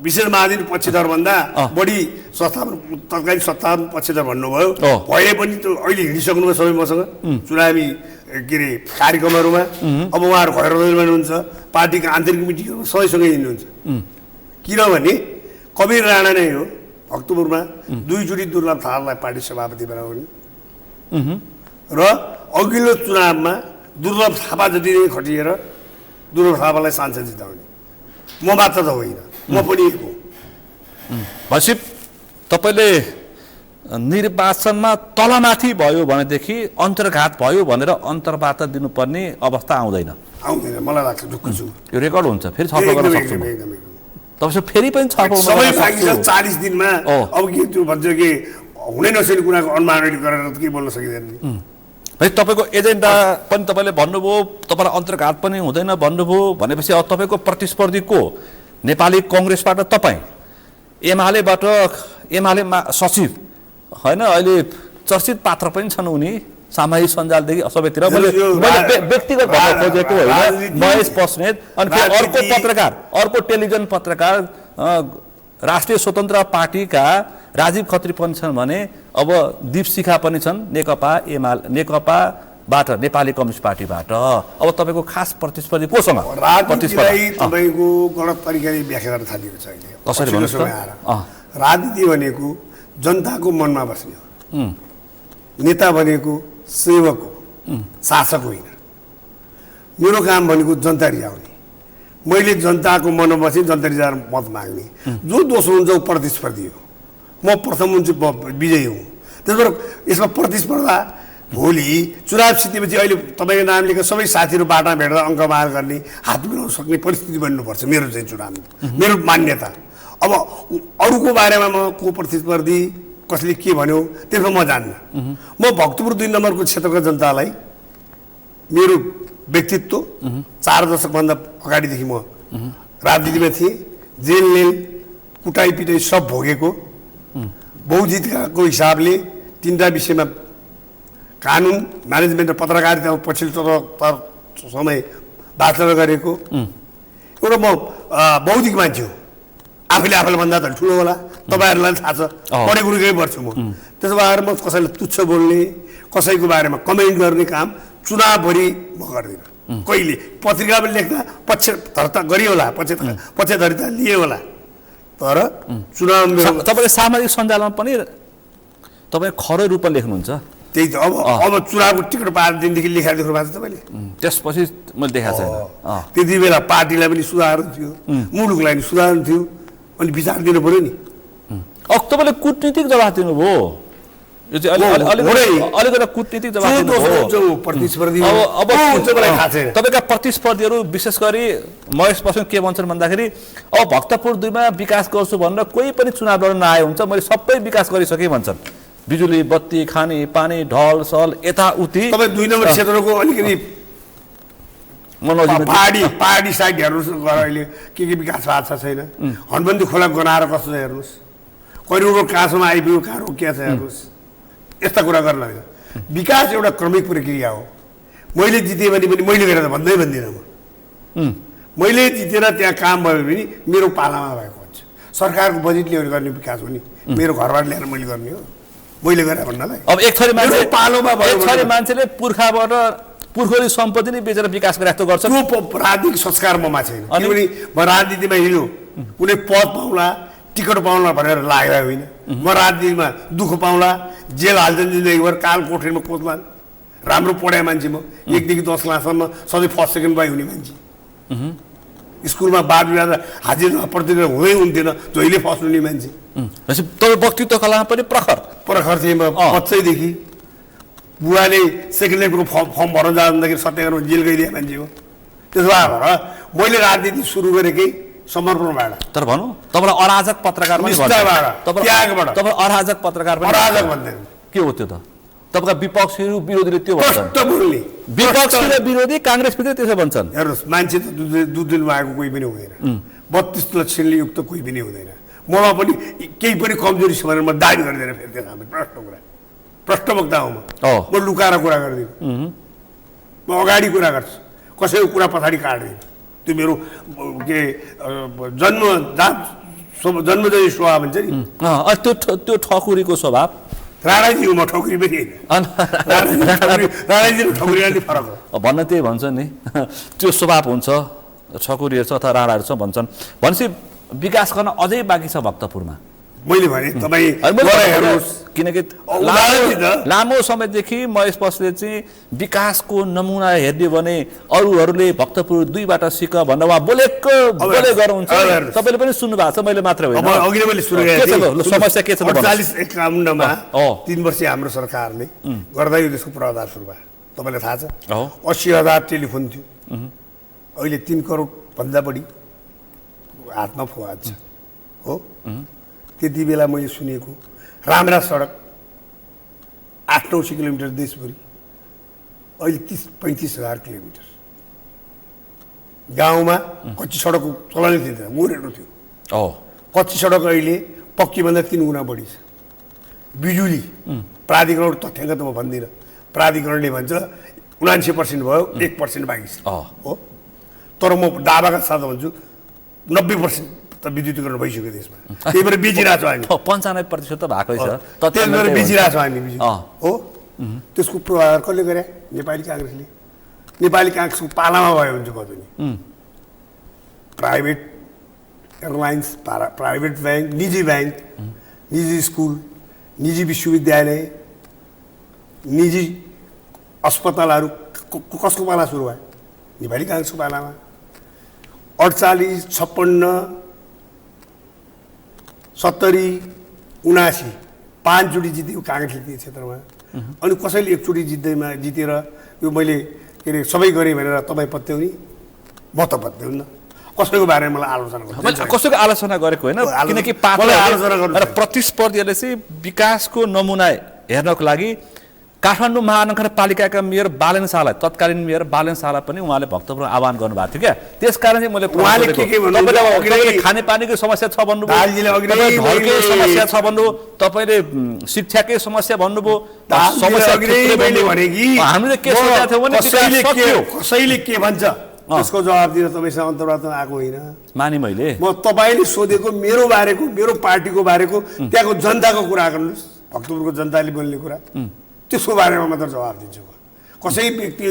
विशेष महाधिवेशन पक्षधर भन्दा बढी संस्थापन तत्कालीन संस्थापन पक्षधर भन्नुभयो। भए पनि त्यो अहिले हिँडिसक्नुभयो सबै मसँग चुनावी के अरे कार्यक्रमहरूमा। अब उहाँहरू घर हुनुहुन्छ, पार्टीका आन्तरिक मिटिङहरूमा सबैसँगै हिँड्नुहुन्छ। किनभने कवीर राणा नै हो भक्तपुरमा दुईचोटि दुर्लभ थापालाई पार्टी सभापति बनाउने र अघिल्लो चुनावमा दुर्लभ थापा जति नै खटिएर दुर्लभ थापालाई सांसद जिताउने। म मात्र त होइन, म पनि एक हो।
भनेपछि तपाईँले निर्वाचनमा तलमाथि भयो भनेदेखि अन्तर्घात भयो भनेर अन्तर्वार्ता दिनुपर्ने अवस्था आउँदैन,
मलाई लाग्छ। ढुक्क छु,
यो रेकर्ड हुन्छ, फेरि छलफल गर्न सक्छु तपाईँ, फेरि पनि छलफल
सबै 40 दिनमा। अब के त्यो भन्छ कि हुनै नसक्ने कुराको अनुमान गरेर के बोल्न सकिँदैन।
है तपाईँको एजेन्डा पनि तपाईँले भन्नुभयो, तपाईँलाई अन्तर्घात पनि हुँदैन भन्नुभयो भनेपछि अब तपाईँको प्रतिस्पर्धी को? नेपाली कङ्ग्रेसबाट तपाईँ, एमालेबाट एमालेमा सचिव होइन, अहिले चर्चित पात्र पनि छन् उनी सामाजिक सञ्जालदेखि सबैतिर। मैले व्यक्तिगत भन्न खोजेको होइन, महेश बस्नेत। अनि फेरि अर्को पत्रकार, अर्को टेलिभिजन पत्रकार राष्ट्रिय स्वतन्त्र पार्टीका राजीव खत्री पनि छन् भने अब दीप शिखा पनि छन् नेकपाबाट नेपाली कम्युनिस्ट पार्टीबाट। अब तपाईँको खास प्रतिस्पर्धी कोसँग?
तपाईँको गलत तरिकाले व्याख्या गर्न थालिएको छ अहिले।
कसरी भन्नुहोस् त?
राजनीति भनेको जनताको मनमा बस्ने हो, नेता भनेको सेवक हो, शासक होइन। मेरो काम भनेको जनता रिझाउने। मैले जनताको मनमा बसेँ, जनता रिझाएर मत माग्ने। जो दोस्रो हुन्छ ऊ प्रतिस्पर्धी हो, म प्रथम हुन्छु, विजयी हुँ। त्यसबाट यसमा प्रतिस्पर्धा भोलि चुनाव जितेपछि अहिले तपाईँको नाम लेखेर सबै साथीहरू बाटा भेटेर अङ्कमार गर्ने, हात मिलाउन सक्ने परिस्थिति बन्नुपर्छ। मेरो चाहिँ चुनाव मेरो मान्यता। अब अरूको बारेमा म को प्रतिस्पर्धी कसले के भन्यो त्यसमा म जान्न। म भक्तपुर 2 नम्बरको क्षेत्रका जनतालाई मेरो व्यक्तित्व 4 दशकभन्दा अगाडिदेखि म राजनीतिमा थिएँ, जेल नेल कुटाइ पिटाइ सब भोगेको, बौद्धिकताको हिसाबले 3टा विषयमा कानुन, म्यानेजमेन्ट र पत्रकारितामा पछिल्लो समय बाचलर गरेको एउटा म बौद्धिक मान्छे हो। आफूले भन्दा त ठुलो होला, तपाईँहरूलाई थाहा छ, पढेको रुकै पर्छु म। त्यसो भएर म कसैलाई तुच्छ बोल्ने, कसैको बारेमा कमेन्ट गर्ने काम चुनावभरि म गर्दिनँ। कहिले पत्रिकामा लेख्दा पक्षधरता गरियो होला, पक्षधरिता लिए होला, तर चुनाव
तपाईँले सामाजिक सञ्जालमा पनि तपाईँ खरै रूपमा लेख्नुहुन्छ।
त्यही त। अब चुनावको टिकट पाएर दिनदेखि लेखाइ देख्नु भएको छ तपाईँले?
त्यसपछि मैले देखाएको छैन।
त्यति बेला पार्टीलाई पनि सुधार्नु थियो, मुलुकलाई पनि सुधार्नु थियो, अनि विचार दिनु पऱ्यो नि।
तपाईँले कुटनीतिक जवाफ दिनुभयो, यो चाहिँ अलिकति कुटनीतिक जवाफ दिनुभयो। तपाईँका प्रतिस्पर्धीहरू विशेष गरी महेश बस्नेत के भन्छन् भन्दाखेरि अब भक्तपुर 2मा विकास गर्छु भनेर कोही पनि चुनाव लड्न नआए हुन्छ, मैले सबै विकास गरिसकेँ भन्छन्। बिजुली, बत्ती, खाने पानी, ढल सल यताउति।
तपाईँ 2 नम्बर क्षेत्रको अलिकति पहाडी साइड हेर्नुहोस् गएर अहिले के विकास भएको छ छैन हनबन्दी खोला गनाएर कस्तो छ हेर्नुहोस् करिडोर कहाँसम्म आइपुग्यो कहाँ रोकिया छ हेर्नुहोस् यस्ता कुरा गर्न होइन विकास एउटा क्रमिक प्रक्रिया हो मैले जितेँ भने पनि मैले गरेर भन्दै भन्दिनँ म मैले जितेर त्यहाँ काम भयो भने मेरो पालामा भएको हुन्छ सरकारको बजेट ल्याएर गर्ने विकास हो नि मेरो घरबाट ल्याएर मैले गर्ने हो मैले गरेर भन्नलाई
अब एक थरी मान्छे
पालोमा भयो
एक थरी मान्छेले पुर्खौली सम्पत्ति नै बेचेर विकास गरे जस्तो गर्छ
त्यो राजनीतिक संस्कार ममा छैन किनभने म राजनीतिमा हिँड्यो कुनै पद पाउला टिकट पाउला भनेर लागेको होइन म राजनीतिमा दुःख पाउला जेल हाल्छन् जिन्दगीभर काल कोठरीमा कोतला राम्रो पढाए मान्छे म 1 देखि 10 क्लाससम्म सधैँ फर्स्ट सेकेन्ड बाई हुने मान्छे स्कुलमा बाल विवाह हाजिर प्रतियोगिता हुँदै हुन्थेन जहिले फर्स्ट हुने मान्छे
तपाईँ वक्तृत्व कलामा पनि
प्रखर थिएँ म बच्चैदेखि बुवाले सेकेन्ड ल्यान्डको फर्म भर्न जाँदाखेरि सत्याग्रहमा जेल गइदिए मान्छे हो त्यसो भएर मैले राजनीति सुरु गरेकै समर्पणबाट
तर भनौँ तपाईँलाई अराजक पत्रकार पनि तपाईँ अराजक पत्रकार पनि
अराजक भन्दैन
के हो त्यो त तपाईँका विपक्षीहरू विरोधीले त्यो भन्छन्
बोल्ने
विपक्षी र विरोधी काङ्ग्रेसभित्र त्यसो भन्छन्
हेर्नुहोस् मान्छे त दुधमा आएको कोही पनि हुँदैन 32 लक्षणले युक्त कोही पनि हुँदैन ममा पनि केही पनि कमजोरी छ भनेर म दाबी गर्दैन फेरि त्यो हाम्रो प्रश्न वक्ता हो म लुकाएर कुरा गर्दिनँ म अगाडि कुरा गर्छु कसैको कुरा पछाडि काट्दिनँ त्यो मेरो के जन्मजयी स्वभाव भन्छ नि
त्यो ठकुरीको स्वभाव
राणाजी हो म ठकुरी पनि होइन राणाजी र ठकुरी अलि फरक हो
भन्न त्यही भन्छ नि त्यो स्वभाव हुन्छ ठकुरीहरू छ अथवा राणाहरू छ भन्छन् भनेपछि विकास गर्न अझै बाँकी छ भक्तपुरमा
मैले भने तपाईँ हेर्नुहोस्
किनकि लामो समयदेखि महेश बस्नेतले चाहिँ विकासको नमुना हेर्ने भने अरूहरूले भक्तपुर 2बाट सिक भनेर उहाँ बोले गर्नुहुन्छ तपाईँले पनि सुन्नु भएको छ मैले मात्र होइन
अघि नै मैले सुरु गरेँ
समस्या के छ
48-51मा 3 वर्षीय हाम्रो सरकारले गर्दा यो देशको पूर्वाधार सुरु भयो तपाईँलाई थाहा छ 80,000 टेलिफोन थियो अहिले 3 करोड भन्दा बढी हातमा फोन छ हो त्यति बेला मैले सुनेको राम्रा सडक 8-900 किलोमिटर देशभरि अहिले 30-35,000 किलोमिटर गाउँमा कच्ची सडकको चलनै थिएन मोरेटो थियो कच्ची सडक अहिले पक्कीभन्दा 3 गुणा बढी छ बिजुली प्राधिकरण तथ्याङ्क त म भन्दिनँ प्राधिकरणले भन्छ 79% भयो 1% बाँकी छ हो तर म दावाका साथ भन्छु 90% त विद्युतीकरण भइसक्यो देशमा त्यही भएर बेचिरहेको छ हामी
95% त भएकै छ
त्यही भएर बेचिरहेको छ हामी हो त्यसको पूर्वाधार कसले गरे नेपाली काङ्ग्रेसले नेपाली काङ्ग्रेसको पालामा भयो भने चाहिँ कतै नि प्राइभेट एयरलाइन्स प्राइभेट ब्याङ्क निजी स्कुल निजी विश्वविद्यालय निजी अस्पतालहरू कसको पाला सुरु भयो नेपाली काङ्ग्रेसको पालामा 48, 56, 70, 79 5चोटि जितेको काङ्ग्रेसले त्यो क्षेत्रमा अनि कसैले एकचोटि जितेर यो मैले के अरे सबै गरेँ भनेर तपाईँ पत्याउने म त पत्याउन्न कसैको बारेमा मलाई आलोचना गर्नु
कसैको आलोचना गरेको होइन किनकि प्रतिस्पर्धीहरूले चाहिँ विकासको नमुना हेर्नको लागि काठमाडौँ महानगरपालिकाका मेयर बालेन शाहलाई तत्कालीन मेयर बालेन शाहलाई पनि उहाँले भक्तपुर आह्वान गर्नुभएको थियो क्या त्यसकारण चाहिँ मैले खानेपानीको समस्या छ भन्नुभयो घरकै समस्या छ भन्नुभयो तपाईँले शिक्षाकै समस्या भन्नुभयो हामीले के सोचेका थियौँ भने
कसैले के भन्छ त्यसको जवाब दिन तपाईँसँग अन्तर्वार्ता आएको होइन
माने मैले
म तपाईँले सोधेको मेरो बारेको मेरो पार्टीको बारेको त्यहाँको जनताको कुरा गर्नुहोस् भक्तपुरको जनताले बोल्ने कुरा त्यसको बारेमा मात्र जवाब दिन्छु कसै व्यक्ति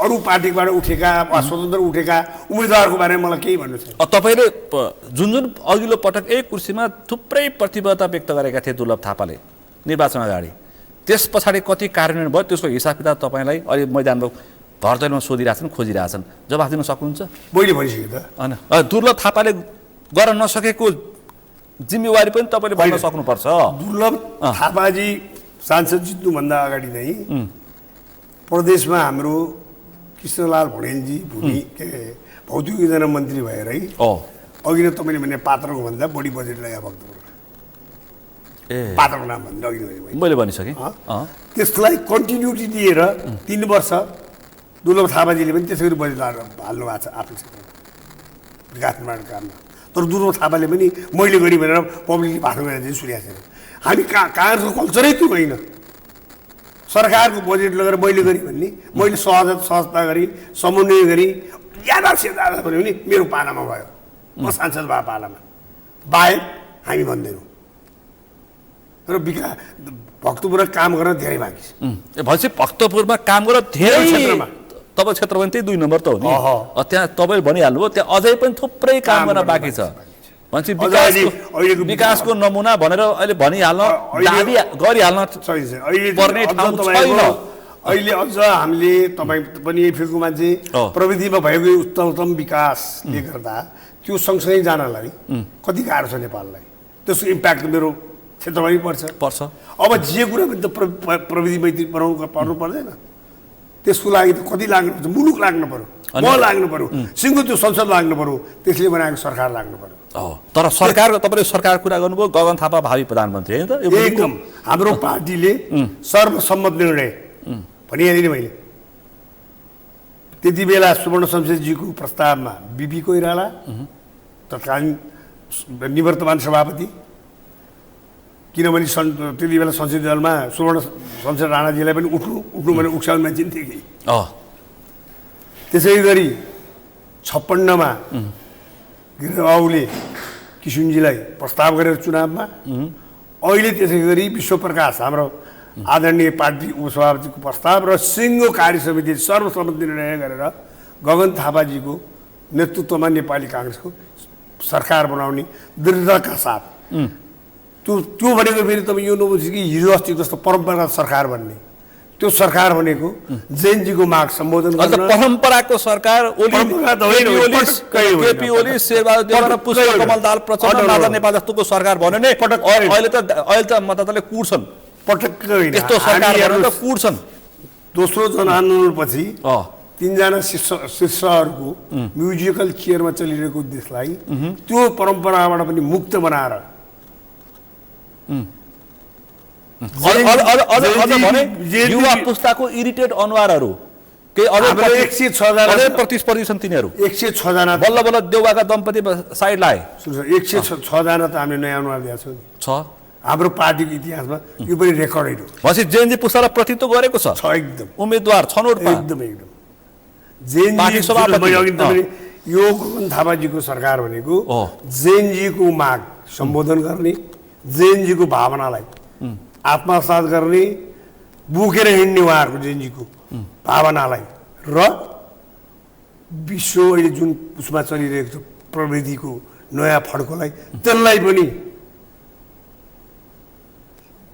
अरू पार्टीबाट उठेका वा स्वतन्त्र उठेका उम्मेदवारको बारेमा मलाई केही भन्नु छैन
तपाईँले जुन अघिल्लो पटक एक कुर्सीमा थुप्रै प्रतिबद्धता व्यक्त गरेका थिए दुर्लभ थापाले निर्वाचन अगाडि त्यस पछाडि कति कार्यान्वयन भयो त्यसको हिसाब किताब तपाईँलाई अहिले मैदानमा भरतैलमा सोधिरहेछन् खोजिरहेछन् जवाफ दिन सक्नुहुन्छ
मैले भनिसकेँ त
होइन दुर्लभ थापाले गर्न नसकेको जिम्मेवारी पनि तपाईँले भन्न सक्नुपर्छ
दुर्लभ थापाजी सांसद जित्नुभन्दा अगाडि नै प्रदेशमा हाम्रो कृष्णलाल भणेलजी भौतिक योजना मन्त्री भएर है अघि नै तपाईँले भने पात्रको भन्दा बढी बजेट लगायो भक्तपुरमा पात्रको नाम भन्दा अघि
मैले भनिसकेँ
त्यसलाई कन्टिन्युटी दिएर 3 वर्ष दुर्लभ थापाजीले पनि त्यसै गरी बजेट हाल्नु भएको छ आफ्नो क्षेत्रमा विकास निर्माण काममा। तर दुर्लभ थापाले पनि मैले गरी भनेर पब्लिकले भाषण गरेर चाहिँ सुनेको छैन। हामी काङ्ग्रेसको कल्चरै त्यो होइन। सरकारको बजेट लगेर मैले गरी भन्ने, मैले सहजता गरेँ, समन्वय गरेँ, ज्यादा से ज्यादा भन्यो भने मेरो पालामा भयो, म सांसद भए पालामा बाहेक हामी भन्दैनौँ। र भक्तपुरमा काम गर्न धेरै बाँकी छ।
भनेपछि भक्तपुरमा काम गर्न धेरै क्षेत्रमा तपाईँ क्षेत्र पनि त्यही 2 नम्बर त हो नि। त्यहाँ तपाईँले भनिहाल्नुभयो त्यहाँ अझै पनि थुप्रै काम गर्न बाँकी छ। भनेपछि विकासको नमुना भनेर अहिले भनिहाल्न दाबी गरिहाल्न पर्ने ठाउँ छैन।
अहिले अझ हामीले तपाईँ पनि यही फिल्डको मान्छे, प्रविधिमा भएको उत्तम विकासले गर्दा त्यो सँगसँगै जानलाई कति गाह्रो छ नेपाललाई। त्यसको इम्प्याक्ट मेरो क्षेत्रमा पनि पर्छ। अब जे कुरा पनि त प्रविधि मैत्री पर्नु पर्दैन। त्यसको लागि त कति लाग्नुपर्छ, मुलुक लाग्नु पर्यो, म लाग्नु पर्यो, सिङ्गो त्यो संसद लाग्नु पर्यो, त्यसले बनाएको सरकार लाग्नु पर्यो।
तर सरकार तपाईँले सरकार कुरा गर्नुभयो, गगन थापा भावी प्रधानमन्त्री होइन त?
एकदम हाम्रो पार्टीले सर्वसम्मत निर्णय भनिहालेँ नि मैले। त्यति बेला सुवर्ण शमशेरजीको प्रस्तावमा बिपी कोइराला तत्कालीन निवर्तमान सभापति, किनभने त्यति बेला संसदीय दलमा सुवर्ण शमशेर राणाजीलाई पनि उठ्नु भने उक्साउने मान्छे नि थिए। त्यसै गरी 56मा गिरिबाबुले किशुनजीलाई प्रस्ताव गरेर चुनावमा, अहिले त्यसै गरी विश्वप्रकाश हाम्रो आदरणीय पार्टी उपसभापतिको प्रस्ताव र सिङ्गो कार्य समिति सर्वसम्मति निर्णय गरेर गगन थापाजीको नेतृत्वमा नेपाली काङ्ग्रेसको सरकार बनाउने दृढताका साथ त्यो भनेको फेरि तपाईँ यो नबुझ्नु कि हिजो अस्ति जस्तो परम्परागत सरकार भन्ने, त्यो सरकार भनेको जैनजीको माग सम्बोधन गर्न
परम्पराको सरकार केपी ओली शेरबहादुर देउवा र पुष्पकमल दाहाल प्रचण्ड राजा नेपाल जस्तोको सरकार भन्यो नि। अहिले त मतदाताले कुट्छन्,
पटक्कै होइन
त्यस्तो सरकार भनेर त कुट्छन्।
दोस्रो जनआन्दोलनपछि 3जना शीर्षहरूको म्युजिकल चेयरमा चलिरहेको देशलाई त्यो परम्पराबाट पनि मुक्त बनाएर
युवा पुस्ताको इरिटेड अनुहारहरू केही 106 प्रतिस्पर्धी छन्। तिनीहरू
106 जना
बल्ल बल्ल देउवाका दम्पति साइड लाए।
106 जना त हामीले नयाँ अनुहार दिएको छौँ नि। हाम्रो पार्टीको इतिहासमा यो पनि रेकर्डेड हो।
भनेपछि जेएनजी पुस्तालाई प्रतित्व गरेको छ
एकदम
उम्मेदवार छनौट
एकदम जेएनजी सभापति। यो गगन थापाजीको सरकार भनेको जेएनजीको माग सम्बोधन गर्ने, जेएनजीको भावनालाई आत्मसात गर्ने, बोकेर हिँड्ने उहाँहरूको जेएनजीको भावनालाई र विश्व अहिले जुन उसमा चलिरहेको छ प्रविधिको नयाँ फड्कोलाई त्यसलाई पनि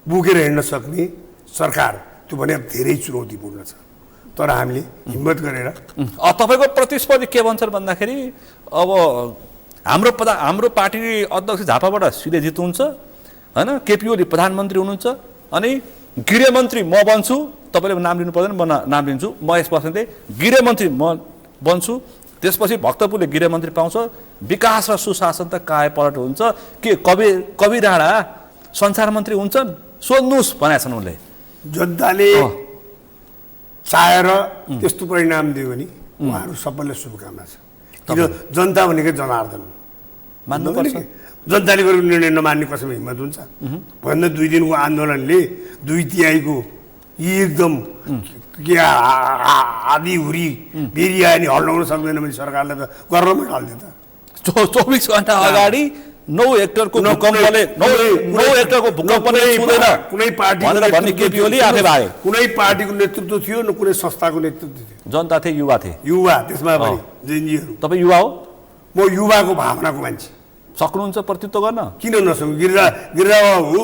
बोकेर हिँड्न सक्ने सरकार, त्यो भने धेरै चुनौतीपूर्ण छ। तर हामीले हिम्मत गरेर
तपाईँको प्रतिस्पर्धी के भन्छन् भन्दाखेरि अब हाम्रो पार्टी अध्यक्ष झापाबाट सिधै जित्नुहुन्छ होइन, केपी ओली प्रधानमन्त्री हुनुहुन्छ, अनि गृहमन्त्री म बन्छु, तपाईँले नाम लिनु पर्दैन, म नाम लिन्छु, महेश बस्नेतले गृहमन्त्री म बन्छु, त्यसपछि भक्तपुरले गृहमन्त्री पाउँछ, विकास र सुशासन त कायपलट हुन्छ, के कवि राणा संसार मन्त्री हुन्छन् सोध्नुहोस् भनेका छन् उनले।
जनताले चाहेर त्यस्तो परिणाम दियो भने उहाँहरू सबैलाई शुभकामना छ। किन जनता भनेको जनार्दन
मान्नुपर्छ।
जनताले गरेको निर्णय नमान्ने कसैमा हिम्मत हुन्छ भन्दा 2 दिनको आन्दोलनले 2/3 एकदम के आधी हुरी बेरी आयो नि हल्लाउन सक्दैन भने सरकारले त गर्नमै हाल्दियो त।
24 घण्टा अगाडि 9 हेक्टरको भूकम्पले छुँदैन
कुनै पार्टी
भन्ने केपी ओली आफै भाए।
कुनै पार्टीको नेतृत्व थियो न कुनै संस्थाको नेतृत्व थियो।
जनता थिए, युवा थिए।
युवा त्यसमा पनि जेएनजीहरू।
तपाईँ युवा हो?
म युवाको भावनाको मान्छे।
सक्नुहुन्छ प्रतित्व गर्न?
किन नसक्नु? गिरिजाबाबु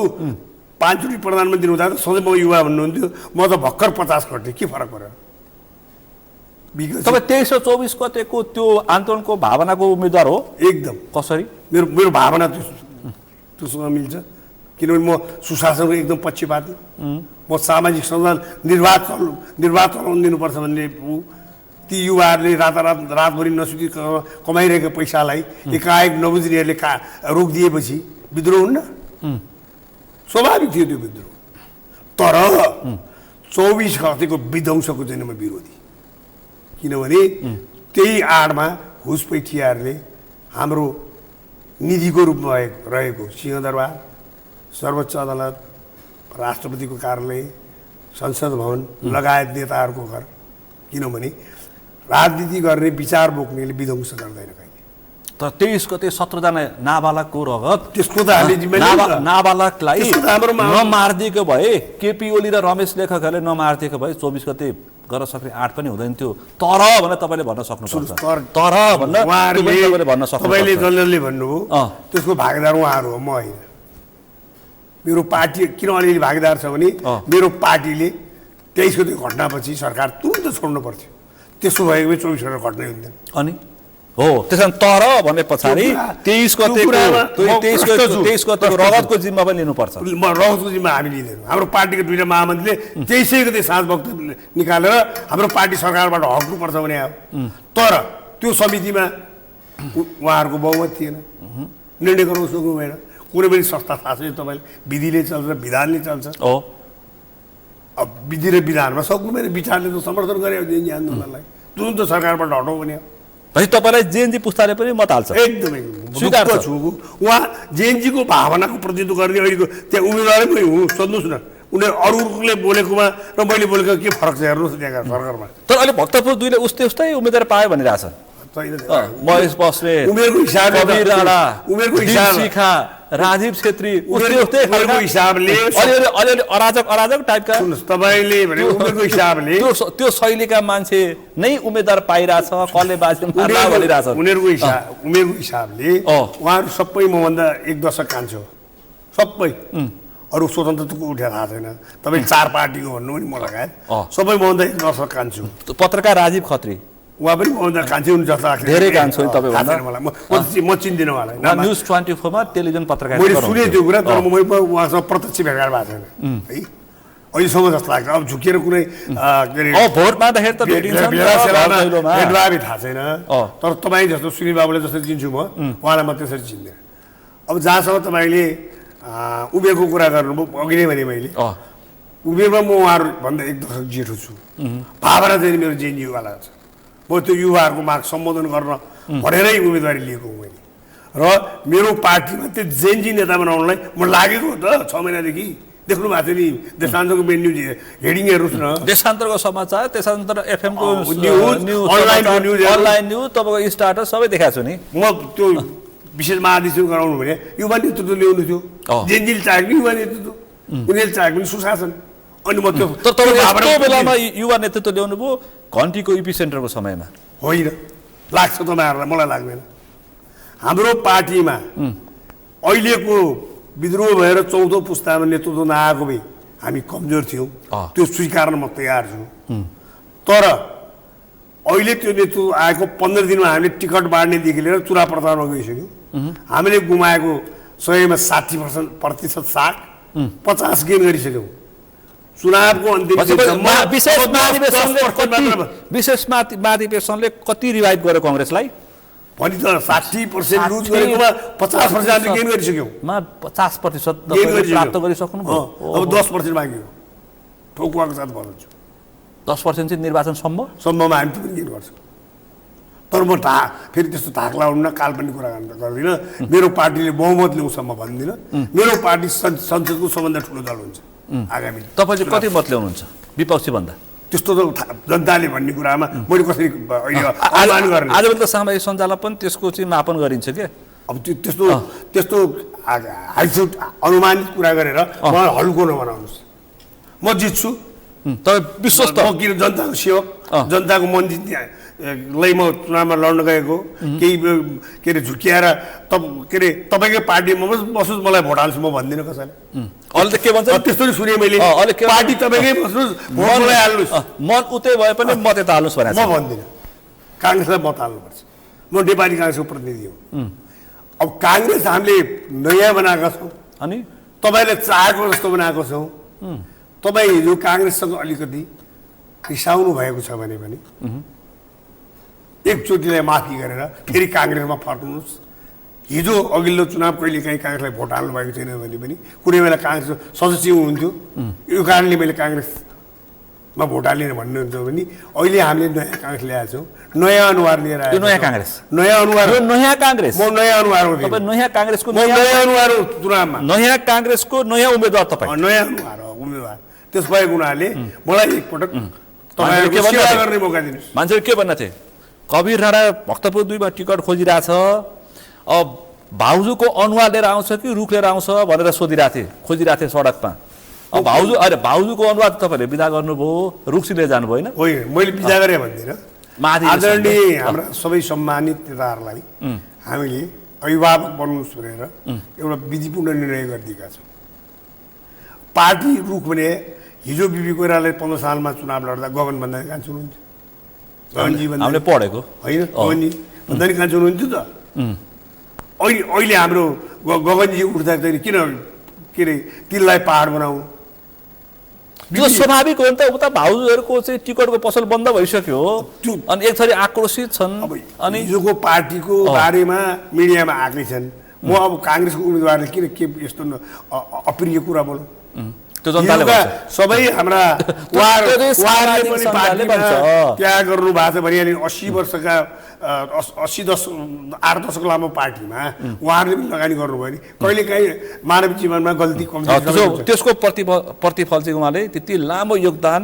5 चोटि प्रधानमन्त्री हुँदा त सधैँ म युवा भन्नुहुन्थ्यो, म त भर्खर 50 कट्थेँ, के फरक पर्यो?
तपाईँ 23 र 24 गतेको त्यो आन्दोलनको भावनाको उम्मेदवार हो?
एकदम।
कसरी?
मेरो भावना त्योसँग मिल्छ, किनभने म सुशासनको एकदम पक्षपाती, म सामाजिक सञ्जाल निर्वाह चलाउन दिनुपर्छ भन्ने। ती युवाहरूले रातभरि नसुती कमाइरहेको पैसालाई एकाएक नबुझ्नेहरूले रोकिदिएपछि विद्रोह हुन्न? स्वाभाविक थियो त्यो विद्रोह। तर 24 गतेको विध्वंसको चाहिँ म विरोधी। किनभने त्यही आडमा घुसपैठियाहरूले हाम्रो निधिको रूपमा रहेको सिंहदरबार, सर्वोच्च अदालत, राष्ट्रपतिको कार्यालय, संसद भवन लगायत नेताहरूको घर, किनभने राजनीति गर्ने विचार बोक्नेले विध्वंस गर्दैन कहिले।
तर 23 गते 17 जना नाबालकको रगत
त्यसको त हामीले जिम्मेवारी
नाबालकलाई
त्यसको त हाम्रो
नमारिदिएको भए, केपी ओली र रमेश लेखकहरूले नमारिदिएको भए 24 गते गर्न सक्ने आँट पनि हुँदैन थियो। तर भनेर तपाईँले भन्न सक्नुपर्छ। तर तपाईँले भन्न सक्नुहुन्छ।
तपाईँले जसले भन्नुभयो त्यसको भागीदार उहाँहरू हो, म होइन। मेरो पार्टी किन अलिअलि भागीदार छ भने मेरो पार्टीले 23 गते घटनापछि सरकार तुरन्त छोड्नु पर्थ्यो। त्यसो भएको भए 24 गते घटनै हुन्थेन।
अनि हो त्यसमा तर भने पछाडि 23 गतेको रगतको जिम्मा पनि लिनुपर्छ।
रगतको जिम्मा हामी लिँदैनौँ। हाम्रो पार्टीको दुईटा महामन्त्रीले 23 गते साँझ वक्तव्य निकालेर हाम्रो पार्टी सरकारबाट हट्नुपर्छ भने आयो। तर त्यो समितिमा उहाँहरूको बहुमत थिएन, निर्णय गराउन सक्नु भएन। कुनै पनि संस्था थाहा छ तपाईँले, विधिले चल्छ, विधानले चल्छ। अब विधि र विधानमा सक्नु भएन। विचारले त समर्थन गर्यो जेएनजी आन्दोलनलाई, तुरन्त सरकारबाट हटाउ भने
तपाईँलाई जेएनजी पुस्ताले पनि मत हाल्छ।
एकदमै स्वीकार छु। उहाँ जेएनजीको भावनाको प्रतिनिधित्व गर्ने अहिलेको त्यहाँ उम्मेदवारै पनि हुँ। सोध्नुहोस् न, उनीहरू अरूले बोलेकोमा र मैले बोलेको के फरक छ हेर्नुहोस् त्यहाँ सरकारमा।
तर अहिले भक्तपुर दुईले उस्तै उम्मेदवार पायो भनिरहेछ। महेश बस्नेत,
उमेरको हिसाबले
कवीर राणा,
उमेरको हिसाबले
राजीव छेत्री
उमेरको हिसाबले
अलिअलि अराजक टाइपका
तपाईँले भने उमेरको हिसाबले
त्यो शैलीका मान्छे नै उम्मेदवार पाइरहेछ। कसले बाजी मार्ला भनिरहेछ।
उमेरको हिसाबले उहाँहरू सबै मभन्दा 1 दशक कान्छो हो सबै। अरू स्वतन्त्रताको उठेर थाहा छैन। तपाईँ 4 पार्टीको भन्नु नि म लगायत सबै मभन्दा 1 दशक कान्छो।
पत्रकार राजीव खत्री
उहाँ पनि मभन्दा कान्छे हुनु जस्तो लाग्छ।
धेरै कान्छो तपाईँभन्दा।
म चिन्दिनँ उहाँलाई।
न्युज 24 मा टेलिभिजन पत्रकार
मैले सुने त्यो कुरा, तर मैले उहाँसँग प्रत्यक्ष भेटघाट भएको छैन है अहिलेसम्म जस्तो लाग्छ। अब झुकेर कुनै के अरे
भोट माग्दाखेरि त
भेटभावी थाहा छैन। तर तपाईँ जस्तो सुनिल बाबुले जसरी चिन्छु म, उहाँलाई म त्यसरी चिन्दिनँ। अब जहाँसम्म तपाईँले उमेरको कुरा गर्नुभयो, अघि नै भने मैले उमेरमा म उहाँहरूभन्दा 1 दशक जेठो छु। भावना चाहिँ मेरो जेएनजी युवालाई छ। म त्यो युवाहरूको माग सम्बोधन गर्न भनेरै उम्मेदवारी लिएको हुँ मैले। र मेरो पार्टीमा त्यो जेएनजी नेता बनाउनलाई म लागेको हो त 6 महिनादेखि। देख्नु भएको थियो नि देशान्तरको मेन न्युज हेडिङ हेर्नुहोस् न।
देशान्तरको समाचार, देशान्तर एफएमको
न्युज,
अनलाइन न्युज, तपाईँको स्टाटस सबै देखाएको छु नि।
म त्यो विशेष महाधिवेशन गराउनु भने युवा नेतृत्व ल्याउनु थियो। जेएनजीले चाहेको पनि युवा नेतृत्व, उनीहरूले चाहेको पनि सुशासन। अनि म त्यो
बेलामा युवा नेतृत्व ल्याउनु भयो घन्टीको इपी सेन्टरको समयमा
होइन लाग्छ तपाईँहरूलाई, मलाई लाग्दैन। हाम्रो पार्टीमा अहिलेको विद्रोह भएर 14औं पुस्तामा नेतृत्व नआएको भए हामी कमजोर थियौँ। त्यो स्वीकार्न म तयार छु। तर अहिले त्यो नेतृत्व आएको 15 दिनमा हामीले टिकट बाँड्नेदेखि लिएर चुनाव प्रचारमा गइसक्यौँ। हामीले गुमाएको 100मा 60% साग 50 गेन गरिसक्यौँ। चुनावको अन्तिम
विशेष महाधिवेशनले कति रिभाइभ गर्यो कङ्ग्रेसलाई
भनि त 60% लुज गरेकोमा 50% गेन गरिसक्यौँ।
50% प्राप्त गरिसक्नु भयो।
अब 10% बाँकी हो। ठोकुवाको साथ भन्छु
10% चाहिँ निर्वाचन
सम्भवमा हामी त्यो पनि गेन गर्छौँ। तर म फेरि त्यस्तो धाक लाउनु काल्पनिक कुरा गर्दिनँ। मेरो पार्टीले बहुमत ल्याउँछ म भन्दिनँ। मेरो पार्टी संसदको सबभन्दा ठुलो दल हुन्छ आगामी।
तपाईँ चाहिँ कति मत ल्याउनुहुन्छ विपक्षी भन्दा?
त्यस्तो त जनताले भन्ने कुरामा मैले कसरी अनुमान गर्ने।
आजभोलि त सामाजिक सञ्जालमा पनि त्यसको चाहिँ मापन गरिन्छ क्या।
अब त्यस्तो हाइसुट अनुमानित कुरा गरेर मलाई हल्को नबनाउनुहोस्। म जित्छु।
तपाईँ विश्वस्त?
म किन जनताको सेवक, जनताको मन जित्नेलाई म चुनावमा लड्न गएको। केही के अरे झुकिएर के अरे तपाईँकै पार्टीमा बस्नुहोस् मलाई भोट हाल्छु म भन्दिनँ कसैलाई।
अहिले त के भन्छ
त्यस्तो नि सुने मैले, पार्टी तपाईँकै बस्नुहोस् भोट मलाई हाल्नुहोस्।
मन उतै भए पनि मत यता हाल्नुहोस् भनेर
म भन्दिनँ। काङ्ग्रेसलाई मत हाल्नुपर्छ। म नेपाली काङ्ग्रेसको प्रतिनिधि हुँ। अब काङ्ग्रेस हामीले नयाँ बनाएका छौँ
अनि
तपाईँले चाहेको जस्तो बनाएको छौँ। तपाईँ हिजो काङ्ग्रेससँग अलिकति रिसाउनु भएको छ भने पनि एकचोटिलाई माफी गरेर फेरि काङ्ग्रेसमा फर्कनुहोस्। हिजो अघिल्लो चुनाव कहिले काहीँ काङ्ग्रेसलाई भोट हाल्नु भएको छैन भने पनि कुनै बेला काङ्ग्रेस सदस्य हुनुहुन्थ्यो। यो कारणले मैले काङ्ग्रेस म भोट हाल्ने भन्नुहुन्छ भने अहिले हामीले नयाँ काङ्ग्रेस ल्याएको छौँ, नयाँ अनुहार लिएर
यो नयाँ काङ्ग्रेस,
नयाँ अनुहार,
यो नयाँ काङ्ग्रेस,
म नयाँ अनुहार हो,
तपाईँ नयाँ काङ्ग्रेसको
नयाँ अनुहार हो चुनावमा,
नयाँ काङ्ग्रेसको नयाँ उम्मेदवार तपाईँ,
नयाँ अनुहार हो उम्मेदवार। त्यस भएको हुनाले मलाई एकपटक तपाईँहरूको सेवा गर्ने मौका दिनुहोस्।
मान्छेले के भन्ने थिए, कवीर राणा भक्तपुर 2 मा टिकट खोजिरहेछ, अब भाउजूको अनुहार लिएर आउँछ कि रुख लिएर आउँछ भनेर खोजिरहेको थिए सडकमा। अब भाउजूको अनुहार तपाईँले विदा गर्नुभयो, रुखसी लिएर जानुभयो होइन?
होइन, मैले विदा गरेँ भन्दिनँ। आदरणीय हाम्रा सबै सम्मानित नेताहरूलाई हामीले अभिभावक बन्नुहोस् भनेर एउटा विधिपूर्ण निर्णय गरिदिएका छौँ। पार्टी रुख भने हिजो बिपी कोइरालाले 15 सालमा चुनाव लड्दा गगन भन्दा कान्छो हुनुहुन्थ्यो, गगनजी भन्दा
हामीले पढेको
होइन, गगनजी भन्दा नि कान्छो हुनुहुन्थ्यो त। अहिले हाम्रो गगनजी उठ्दाखेरि किन के अरे तिललाई पहाड बनाऊ?
त्यो स्वाभाविक हो नि त। उता भाउजूहरूको चाहिँ टिकटको पसल बन्द भइसक्यो अनि एक थरी आक्रोशित छन्।
अनि हिजोको पार्टीको बारेमा मिडियामा आएकै छन्। म अब काङ्ग्रेसको उम्मेदवारले किन के यस्तो अप्रिय कुरा बोलौँ?
त्यो जनताले भन्छ।
सबै हाम्रा उहाँहरूले पनि पार्टीमा त्याग गर्नु भएको छ भने 80 वर्षका 8 दशक लामो पार्टीमा उहाँहरूले पनि लगानी गर्नुभयो नि कहिलेकाहीँ मानव जीवनमा गल्ती कमजोरी
त्यसको प्रतिफल चाहिँ उहाँले त्यति लामो योगदान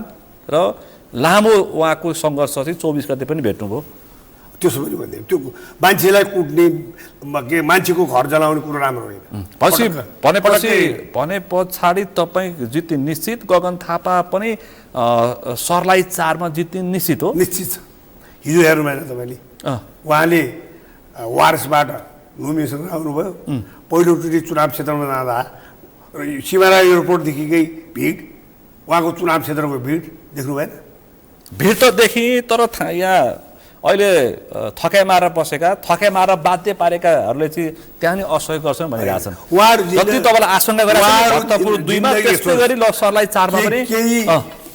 र लामो उहाँको सङ्घर्ष चाहिँ 24 गते पनि भेट्नुभयो।
त्यसो पनि भन्दै त्यो मान्छेलाई कुट्ने के मान्छेको घर जलाउने कुरो राम्रो होइन।
भने पछाडि तपाईँ जित्ने निश्चित, गगन थापा पनि सरलाई 4 मा जित्ने निश्चित हो।
निश्चित छ। हिजो हेर्नु भएन तपाईँले, उहाँले वारसबाट लुम्बिनीसँग आउनुभयो। पहिलोचोटि चुनाव क्षेत्रमा जाँदा सिमाना एयरपोर्टदेखिकै भिड, उहाँको चुनाव क्षेत्रको भिड देख्नु भएन?
भिड त देखि, तर यहाँ अहिले थकाइ मारेर बसेका, थकाइ मारेर बाध्य पारेकाहरूले चाहिँ त्यहाँ नै असहयोग गर्छन् भनिरहेछन्। जति तपाईँलाई आशंका भक्तपुर 2 मा त्यस्तै गरी सरलाई 4 मा पनि
केही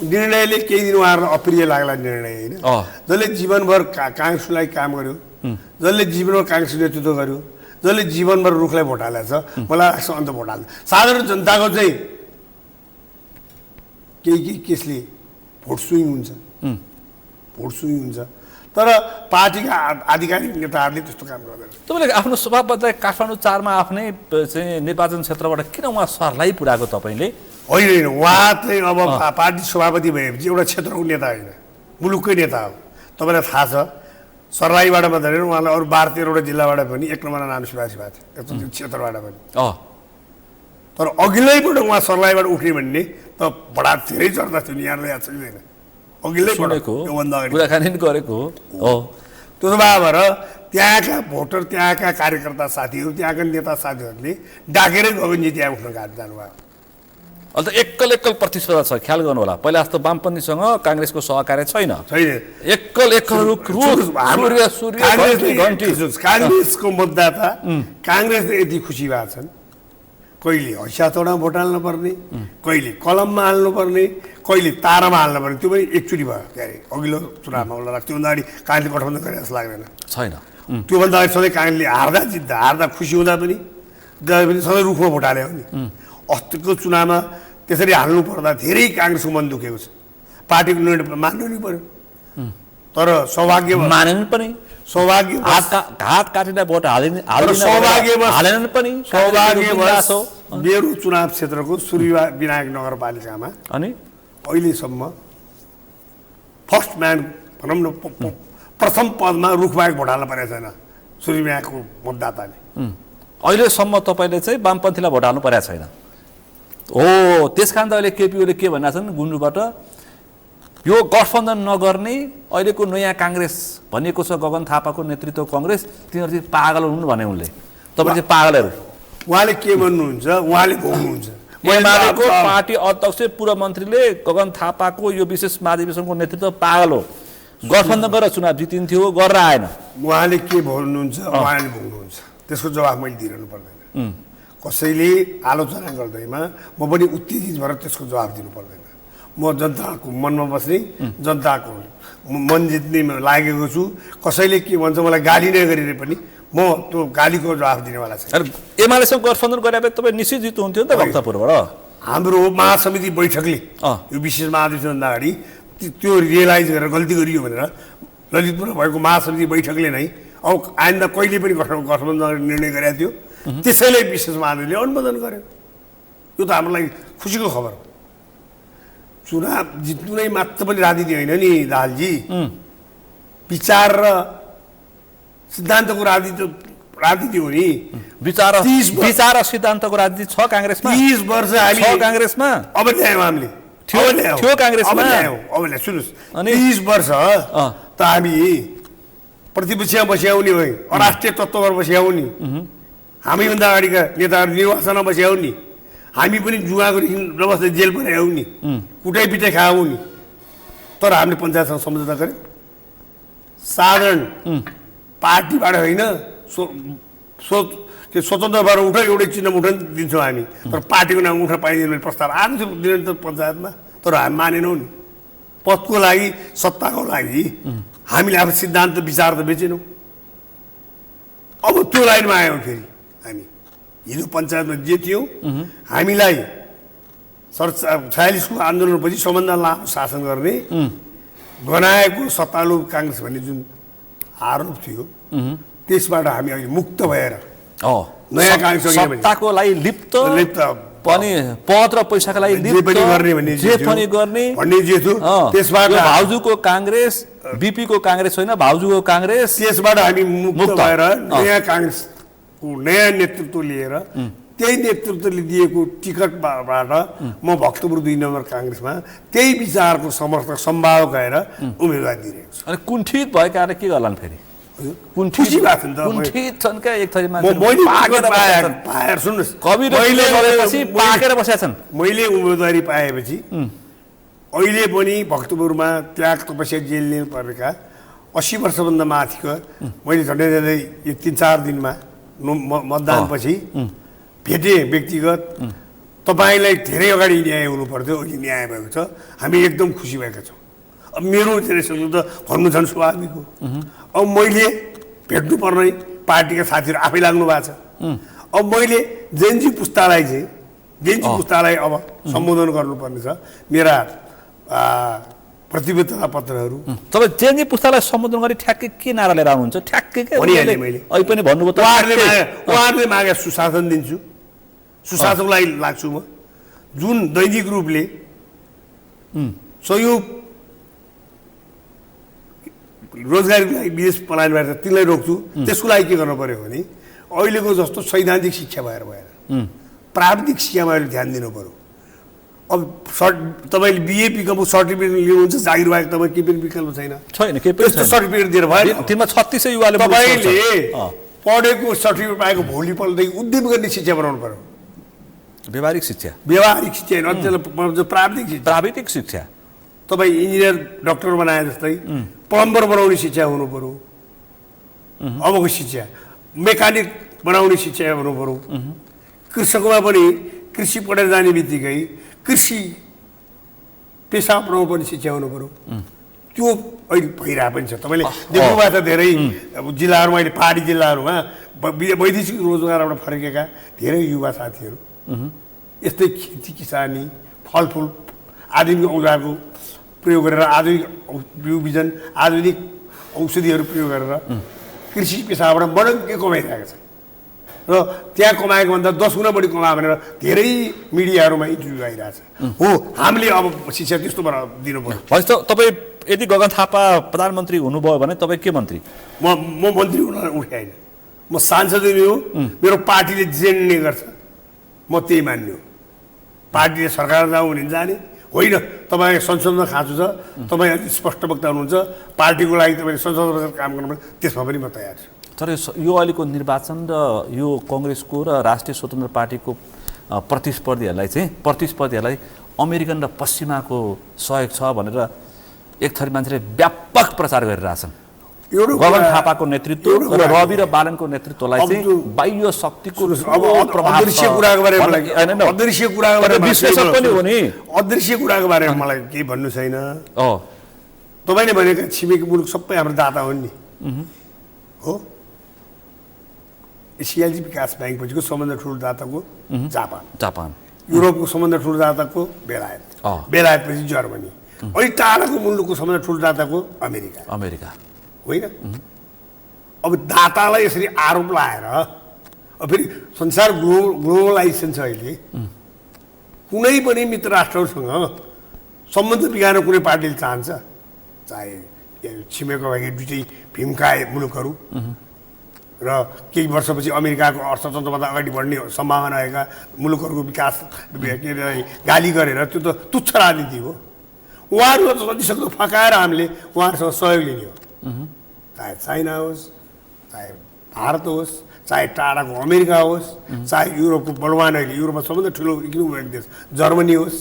निर्णयले केही दिन उहाँहरूलाई अप्रिय लाग्ला निर्णय होइन। जसले जीवनभर काङ्ग्रेसलाई काम गर्यो, जसले जीवनभर काङ्ग्रेस नेतृत्व गर्यो, जसले जीवनभर रुखलाई भोट हालेको छ, मलाई लाग्छ अन्त भोट हाल्छ। साधारण जनताको चाहिँ केही केसले भोट स्विङ हुन्छ, भोट स्विङ हुन्छ, तर पार्टीका आधिकारिक नेताहरूले त्यस्तो काम गर्दैन।
तपाईँले आफ्नो सभापति काठमाडौँ 4 मा आफ्नै चाहिँ निर्वाचन क्षेत्रबाट किन उहाँ सरलाई पुऱ्याएको तपाईँले?
होइन, उहाँ चाहिँ अब पार्टी सभापति भएपछि एउटा क्षेत्रको नेता होइन, मुलुककै नेता हो। तपाईँलाई थाहा छ सर्लाहीबाट मात्रै होइन, उहाँलाई अरू 12-13वटा जिल्लाबाट पनि 1 नम्बर नाम सिफारिस भएको थियो, त्यो क्षेत्रबाट पनि। तर अघिल्लैबाट उहाँ सर्लाहीबाट उठ्ने भन्ने त बडा धेरै चर्चा थियो नि, यहाँलाई याद छैन? अघिल्लैबाट योभन्दा
अगाडि गरेको हो।
त्यसो भएर त्यहाँका भोटर, त्यहाँका कार्यकर्ता साथीहरू, त्यहाँका नेता साथीहरूले डाकेरै गगनजी त्यहाँ उठ्न जानुभयो।
अन्त एक्कल प्रतिस्पर्धा छ, ख्याल गर्नु होला। पहिला जस्तो वामपन्थीसँग काङ्ग्रेसको सहकार्य छैन।
काङ्ग्रेसको मतदाता काङ्ग्रेसले यति खुसी भएको छन्, कहिले हैसा चौडा भोट हाल्नु पर्ने, कहिले कलममा हाल्नुपर्ने, कहिले तारामा हाल्नुपर्ने, त्यो पनि एकचोटि भयो। के अरे अघिल्लो चुनावमा उसलाई लाग्छ त्योभन्दा अगाडि काङ्ग्रेसले गठबन्धन गरे जस्तो लाग्दैन
छैन।
त्योभन्दा अगाडि सधैँ काङ्ग्रेसले हार्दा जित्दा, हार्दा खुसी हुँदा पनि सधैँ रुखमा भोट हाल्यो नि। अस्तिको चुनावमा त्यसरी हाल्नु पर्दा धेरै काङ्ग्रेसको मन दुखेको छ। पार्टीको निर्णय मान्नु नै पर्यो, तर सौभाग्य
मानेन पनि, घाट काटेर भोट हालेनन् पनि।
सौभाग्यवश मेरो चुनाव क्षेत्रको सूर्य विनायक नगरपालिकामा
अनि
अहिलेसम्म फर्स्ट म्यान भनौँ न, प्रथम पदमा रुखबाहेक भोट हाल्न परेको छैन सूर्य विनायकको मतदाताले।
अहिलेसम्म तपाईँले चाहिँ वामपन्थीलाई भोट हाल्नु परेको छैन हो। त्यस कारण त अहिले केपीओले के भनेका छन् गुन्डुबाट, यो गठबन्धन नगर्ने अहिलेको नयाँ काङ्ग्रेस भनिएको छ, गगन थापाको नेतृत्व काङ्ग्रेस, तिनीहरू चाहिँ पागल हुनु भने उनले। तपाईँ चाहिँ पागलहरू,
उहाँले के भन्नुहुन्छ, उहाँले भोग्नुहुन्छ।
एमालेको पार्टी अध्यक्ष पूर्व मन्त्रीले गगन थापाको यो विशेष महाधिवेशनको नेतृत्व पागल हो, गठबन्धन गरेर चुनाव जितिन्थ्यो, गरेर आएन।
उहाँले के भन्नुहुन्छ, उहाँले भोग्नुहुन्छ, त्यसको जवाफ मैले दिइरहनु पर्दैन। कसैले आलोचना गर्दैमा म पनि उत्तेजित भएर त्यसको जवाफ दिनु पर्दैन। म जनताको मनमा बस्ने, जनताको मन जित्ने लागेको छु। कसैले के भन्छ मलाई गाली नै गरेर पनि म त्यो गालीको जवाफ दिनेवाला छैन।
एमालेसँग गठबन्धन गरे भए तपाईँ निश्चित जित्नुहुन्थ्यो नि त भक्तपुरबाट।
हाम्रो महासमिति बैठकले यो विशेष महाधिवेशनभन्दा अगाडि त्यो रियलाइज गरेर गल्ती गरियो भनेर ललितपुरमा भएको महासमिति बैठकले नै अब आइन्दा कहिले पनि गठबन्धन गर्ने निर्णय गरेको थियो। त्यसैले विशेष महासमितिले अनुमोदन गर्यो। यो त हाम्रो लागि खुसीको खबर हो। चुनाव जित्नु नै मात्र पनि राजनीति होइन नि दाहालजी, विचार र सिद्धान्तको राजनीति हो नि।
विचार र सिद्धान्तको राजनीति छ काङ्ग्रेसमा।
30 वर्ष हामी
काङ्ग्रेसमा
अब ल्यायौँ हामीले,
थियो काङ्ग्रेसमा।
अब सुन्नुहोस्, 30 वर्ष त हामी प्रतिपक्षमा बस्याउने हो, अराष्ट्रिय तत्त्वमा बस्याउ नि, हामीभन्दा अगाडिका नेताहरू निर्वाचनमा बस्याउ नि, हामी पनि जुवाको नबस्दै जेल पुर्यायौँ नि, कुटाइ पिटाइ खायौँ नि। तर हामीले पञ्चायतसँग सम्झौता गर्यौँ। साधारण पार्टीबाट होइन, स्वतन्त्र भएर उठ, एउटै चिन्हमा उठ दिन्छौँ हामी। तर पार्टीको नाम उठ पाइँदैन प्रस्ताव आएको थियो निरन्तर पञ्चायतमा, तर हामी मानेनौँ नि। पदको लागि, सत्ताको लागि हामीले आफ्नो सिद्धान्त विचार त बेचेनौँ। अब त्यो लाइनमा आयौँ फेरि हामी। हिजो पञ्चायतमा जे थियौँ, हामीलाई 46को आन्दोलनपछि सबभन्दा लामो शासन गर्ने गनाएको सत्तालु काङ्ग्रेस भन्ने जुन आरोप थियो, त्यसबाट हामी अहिले मुक्त भएर नयाँ काङ्ग्रेस
सत्ताको लागि लिप्त पनि, पद र पैसाको लागि लिप्त जे पनि गर्ने
भन्ने जे थियो, त्यसबाट
भाउजूको काङ्ग्रेस, बीपीको काङ्ग्रेस होइन, भाउजूको काङ्ग्रेस,
त्यसबाट हामी मुक्त भएर नयाँ काङ्ग्रेसको नयाँ नेतृत्व लिएर त्यही नेतृत्वले दिएको टिकटबाट म भक्तपुर 2 नम्बर काङ्ग्रेसमा त्यही विचारको समर्थक सम्भावक गएर उम्मेदवार दिइरहेको छु।
अनि कुण्ठित भएका के गर्लान् फेरि?
खुसी भएको थियो नि त।
कुण्ठित छन् क्या एक थरी मान्छे।
पाएर सुन्नुहोस्,
पाकेर बसेका छन्।
मैले उम्मेदवारी पाएपछि अहिले पनि भक्तपुरमा त्याग तपस्या जेल्ने परेका 80 वर्षभन्दा माथिको मैले झन्डै झन्डै यो 3-4 दिनमा मतदानपछि भेटेँ व्यक्तिगत। तपाईँलाई धेरै अगाडि न्याय हुनु पर्थ्यो, अहिले न्याय भएको छ, हामी एकदम खुसी भएका छौँ। अब मेरो जेनेरेसनले त भन्नु झन् स्वाभाविक हो। अब मैले भेट्नु पर्ने पार्टीका साथीहरू आफै लाग्नु भएको छ। अब मैले जेएनजी पुस्तालाई चाहिँ अब सम्बोधन गर्नुपर्ने छ। मेरा प्रतिबद्धता पत्रहरू
तपाईँ जेएनजी पुस्तालाई सम्बोधन गरी ठ्याक्कै के नारा लिएर आउनुहुन्छ? ठ्याक्कै
भनिहालेँ मैले,
अहिले पनि भन्नुभयो त।
उहाँहरूले मागे सुशासन दिन्छु, सुशासनको लागि लाग्छु म। जुन दैनिक रूपले सहयोग रोजगारीको लागि विदेश पलायन भएर तिनलाई रोक्छु, त्यसको लागि के गर्नु पर्यो भने अहिलेको जस्तो सैद्धान्तिक शिक्षा भएर भएन, प्राविधिक शिक्षामा अहिले ध्यान दिनु पर्यो। अब तपाईँले बिए पिकअप सर्टिफिकेट लिनुहुन्छ, जागिर बाहेक तपाईँ केही पनि विकल्प छैन। त्यस्तो सर्टिफिकेट दिएर भएन।
36 युवाले
तपाईँले पढेको सर्टिफिकेट पाएको भोलिपल्टदेखि उद्यम गर्ने शिक्षा बनाउनु पर्यो।
व्यवहारिक शिक्षा
होइन,
प्राविधिक शिक्षा।
तपाईँ इन्जिनियर डक्टर बनाए जस्तै प्लम्बर बनाउने शिक्षा हुनु पर्यो, अबको शिक्षा मेकानिक बनाउने शिक्षा हुनु पर्यो। कृषकमा पनि कृषि पढेर जाने बित्तिकै कृषि पेसा अपनाउनु पर्ने शिक्षा हुनु पर्यो। त्यो अहिले भइरहेको पनि छ। तपाईँले देख्नुभएको छ धेरै जिल्लाहरूमा, अहिले पहाडी जिल्लाहरूमा वैदेशिक रोजगारबाट फर्केका धेरै युवा साथीहरू यस्तै खेती किसानी, फलफुल, आधुनिक औजारको प्रयोग गरेर, आधुनिक बिउ बिजन, आधुनिक औषधिहरू प्रयोग गरेर कृषि पेसाबाट बडङ्गे कमाइरहेको छ र त्यहाँ कमाएको भन्दा 10 गुणा बढी कमायो भनेर धेरै मिडियाहरूमा इन्टरभ्यू आइरहेछ। हो, हामीले अब शिक्षा त्यस्तो दिनु पर्यो।
भनेपछि तपाईँ यदि गगन थापा प्रधानमन्त्री हुनुभयो भने तपाईँ के मन्त्री?
म मन्त्री हुन उठाएन, म सांसद हो। मेरो पार्टीले जे निर्णय गर्छ म त्यही मान्ने हो। पार्टीले सरकार जाउँ भने जाने होइन। तपाईँ संसदमा खाँचो छ, तपाईँ स्पष्ट वक्ता हुनुहुन्छ, पार्टीको लागि तपाईँले संसदमा काम गर्नुपर्छ, त्यसमा पनि म तयार छु।
तर यो अहिलेको निर्वाचन र यो कङ्ग्रेसको र राष्ट्रिय स्वतन्त्र पार्टीको प्रतिस्पर्धीहरूलाई अमेरिकन र पश्चिमाको सहयोग छ भनेर एक थरी मान्छेले व्यापक प्रचार गरिरहेछन्। गगन थापाको नेतृत्व र रवि र बालनको नेतृत्वलाई चाहिँ बाह्य शक्तिको
अदृश्य कुराको बारेमा
विश्लेषक पनि हो नि।
अदृश्य कुराको बारेमा मलाई केही भन्नु छैन। तपाईँले भनेका छिमेकी मुलुक सबै हाम्रो दाता हुन् नि, हो। एसियाली विकास ब्याङ्क पछिको सबभन्दा ठुलो दाताको जापान,
जापान,
युरोपको सबभन्दा ठुलो दाताको बेलायत, बेलायत पछि जर्मनी, अहिले टाढाको मुलुकको सबभन्दा ठुलो दाताको अमेरिका होइन। अब दातालाई यसरी आरोप लाएर अब फेरि संसार ग्लोबलाइजेसन छ अहिले, कुनै पनि मित्र राष्ट्रहरूसँग सम्बन्ध बिगार्न कुनै पार्टीले चाहन्छ, चाहे छिमेको भएका दुइटै भीमकाय मुलुकहरू र केही वर्षपछि अमेरिकाको अर्थतन्त्रभन्दा अगाडि बढ्ने सम्भावना भएका मुलुकहरूको विकास गाली गरेर त्यो त तुच्छ राजनीति हो। उहाँहरूलाई त जतिसक्दो फकाएर हामीले उहाँहरूसँग सहयोग लिने हो, चाहे चाइना होस्, चाहे भारत होस्, चाहे टाढाको अमेरिका होस्, चाहे युरोपको बलवान अहिले युरोपमा सबभन्दा ठुलो इकोनोमिक देश जर्मनी होस्।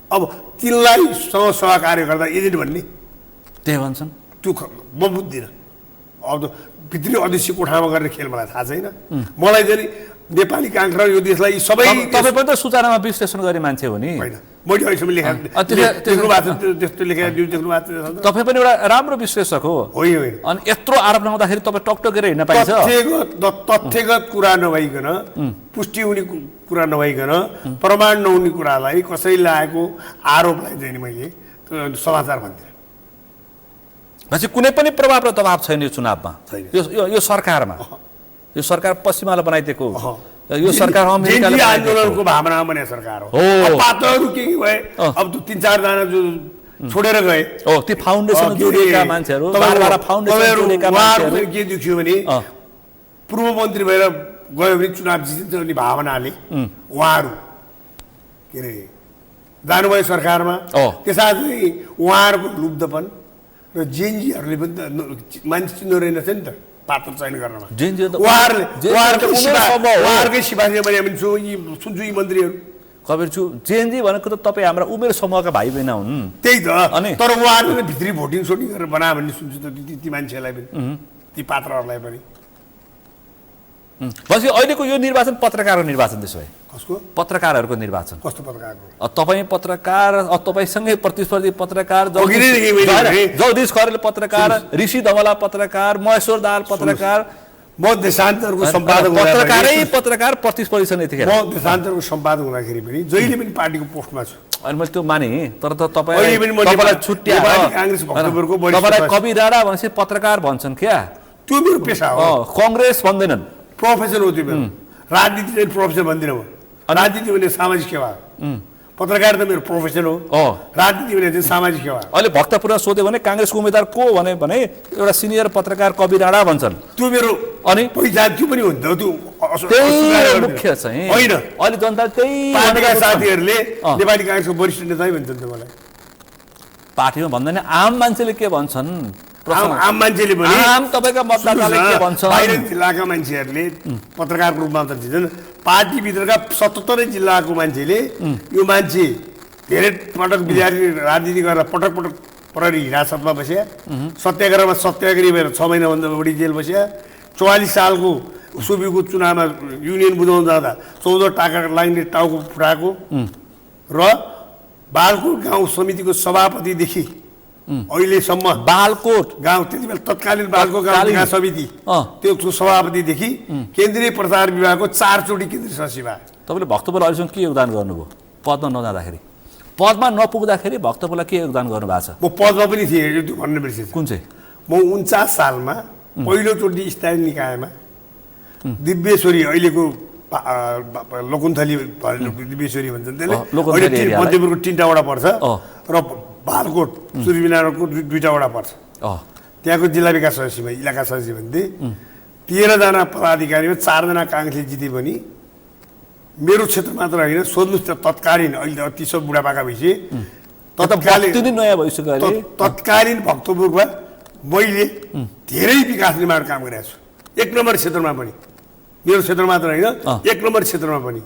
अब तिनलाई सहकार्य गर्दा एजेन्ट भन्ने
त्यही भन्छन्,
त्यो म बुझ्दिनँ। अब त भित्री अध्यक्ष कोठामा गर्ने खेल मलाई थाहा छैन। मलाई चाहिँ नेपाली काङ्ग्रेस र यो देशलाई सबै
तपाईँ पनि त सूचनामा विश्लेषण गर्ने मान्छे हो नि,
होइन मैले अहिलेसम्म देख्नु भएको छ त्यस्तो लेखेर न्युज देख्नु भएको छ।
तपाईँ पनि एउटा राम्रो विश्लेषक हो,
होइन
अनि यत्रो आरोप लगाउँदाखेरि तपाईँ टकटकेर हिँड्न पाइन्छ।
तथ्यगत कुरा नभइकन, पुष्टि हुने कुरा नभइकन, प्रमाण नहुने कुरालाई कसैले लागेको आरोपलाई चाहिँ मैले समाचार भन्दिनँ।
भनेपछि कुनै पनि प्रभाव र दबाब छैन यो चुनावमा, यो सरकारमा। यो सरकार पश्चिमाले बनाइदिएको हो, यो सरकार अमेरिकाले
आन्दोलनको भावनामा बने सरकार हो। पात्रहरू के भए, अब त 3-4 जना जो छोडेर गए,
ती फाउन्डेसन जोडिएका मान्छेहरू, फाउन्डेसन जोडिएका मान्छेहरू
के देखियो भने पूर्व मन्त्री भएर गयो भने चुनाव जितिन्छ भन्ने भावनाले उहाँहरू के अरे जानुभयो सरकारमा। त्यसमा चाहिँ उहाँहरूको लुब्धपन र जेएनजीहरूले पनि त मान्छे चिन्नु रहेनछ नि त पात्र चयन गर्नमा। उहाँहरूकै सिफारिसमा भने सुन्छु यी मन्त्रीहरू
कवीरज्यू जेएनजी भनेको त तपाईँ हाम्रा उमेर समूहका भाइ बहिनी हुन्।
त्यही त, तर उहाँहरूले भित्री भोटिङ सोटिङ गरेर बनायो भन्ने सुन्छु त ती मान्छेहरूलाई पनि, ती पात्रहरूलाई पनि।
भनेपछि अहिलेको यो निर्वाचन पत्रकारको निर्वाचन त्यसो भए
कसको?
पत्रकारहरूको निर्वाचन।
कस्तो पत्रकारको?
तपाईँ पत्रकार, तपाईँसँगै प्रतिस्पर्धी पत्रकार, जगदीश खरेल पत्रकार, ऋषि धमला पत्रकार, महेश्वर दाहाल पत्रकार,
म देशान्तरको सम्पादक
पत्रकार प्रतिस्पर्धीसँग यतिखेर
म देशान्तरको सम्पादक हुँदाखेरि पनि जहिले पनि पार्टीको पोस्टमा छु।
अनि मैले त्यो माने, तर त तपाईँलाई छुट्याएर
काङ्ग्रेस भक्तपुरको
तपाईँलाई कवि राणा भनेपछि पत्रकार भन्छन् क्या?
त्यो मेरो पेसा हो,
कङ्ग्रेस भन्दैनन्,
प्रोफेसन हो त्यो मेरो। राजनीति चाहिँ प्रोफेसन भन्दिनँ म, राजनीति भने सामाजिक सेवा, पत्रकार त मेरो प्रोफेसन हो, राजनीति भने चाहिँ सामाजिक सेवा।
अहिले भक्तपुरमा सोध्यो भने काङ्ग्रेसको उम्मेद्वार को भने एउटा सिनियर पत्रकार कवि राणा भन्छन्।
त्यो मेरो
अनि
पहिचान त्यो पनि हुन्छ, त्यो
मुख्य चाहिँ
होइन।
अहिले जनता त्यही
पार्टीका साथीहरूले नेपाली काङ्ग्रेसको वरिष्ठ नेतै भन्छन् त मलाई।
पार्टीमा भन्दैन, आम मान्छेले के भन्छन्?
आम मान्छेले पनि,
आम तपाईँका मतदाताले के भन्छन्?
बाहिर जिल्लाका मान्छेहरूले पत्रकारको रूपमा त दिन्छन्, पार्टीभित्रका 77 जिल्लाको मान्छेले यो मान्छे धेरै पटक विद्यार्थी राजनीति गरेर पटक पटक प्रहरी हिरासतमा बस्या, सत्याग्रहमा सत्याग्रही भएर 6 महिनाभन्दा बढी जेल बस्या, 44 सालको सुबीको चुनावमा युनियन बुझाउन जाँदा 14 टाका लाग्ने टाउको फुटाएको र बालकोट गाउँ समितिको सभापतिदेखि अहिलेसम्म
बालकोट
गाउँ, त्यति बेला तत्कालीन बालकोट गाउँ विकास समिति त्यो सभापतिदेखि केन्द्रीय प्रचार विभागको 4 चोटि केन्द्रीय सचिव भए।
तपाईँले भक्तपुर अहिलेसम्म के योगदान गर्नुभयो पदमा नजाँदाखेरि? पदमा नपुग्दाखेरि भक्तपुरलाई के योगदान गर्नुभएको छ?
म पदमा पनि थिएँ, त्यो भन्नु बिर्सेँ।
कुन चाहिँ?
म 49 सालमा पहिलोचोटि स्थानीय निकायमा दिव्येश्वरी, अहिलेको लोकुन्थली दिव्येश्वरी भन्छन् त्यसले, मध्यपुरको 3टा वडा पर्छ र बालकोट सूर्यविनारायणको 2टा वडा पर्छ। त्यहाँको जिल्ला विकास सदस्यमा इलाका सदस्य भन्थे 13 जना पदाधिकारीमा 4 जना काङ्ग्रेसले जिते पनि मेरो क्षेत्र मात्र होइन, सोध्नुहोस् त तत्कालीन, अहिले अति सब बुढापाका भइसके, तत्कालीन भक्तपुरमा मैले धेरै विकास निर्माण काम गरेको छु, 1 नम्बर क्षेत्रमा पनि, मेरो क्षेत्र मात्र होइन 1 नम्बर क्षेत्रमा पनि।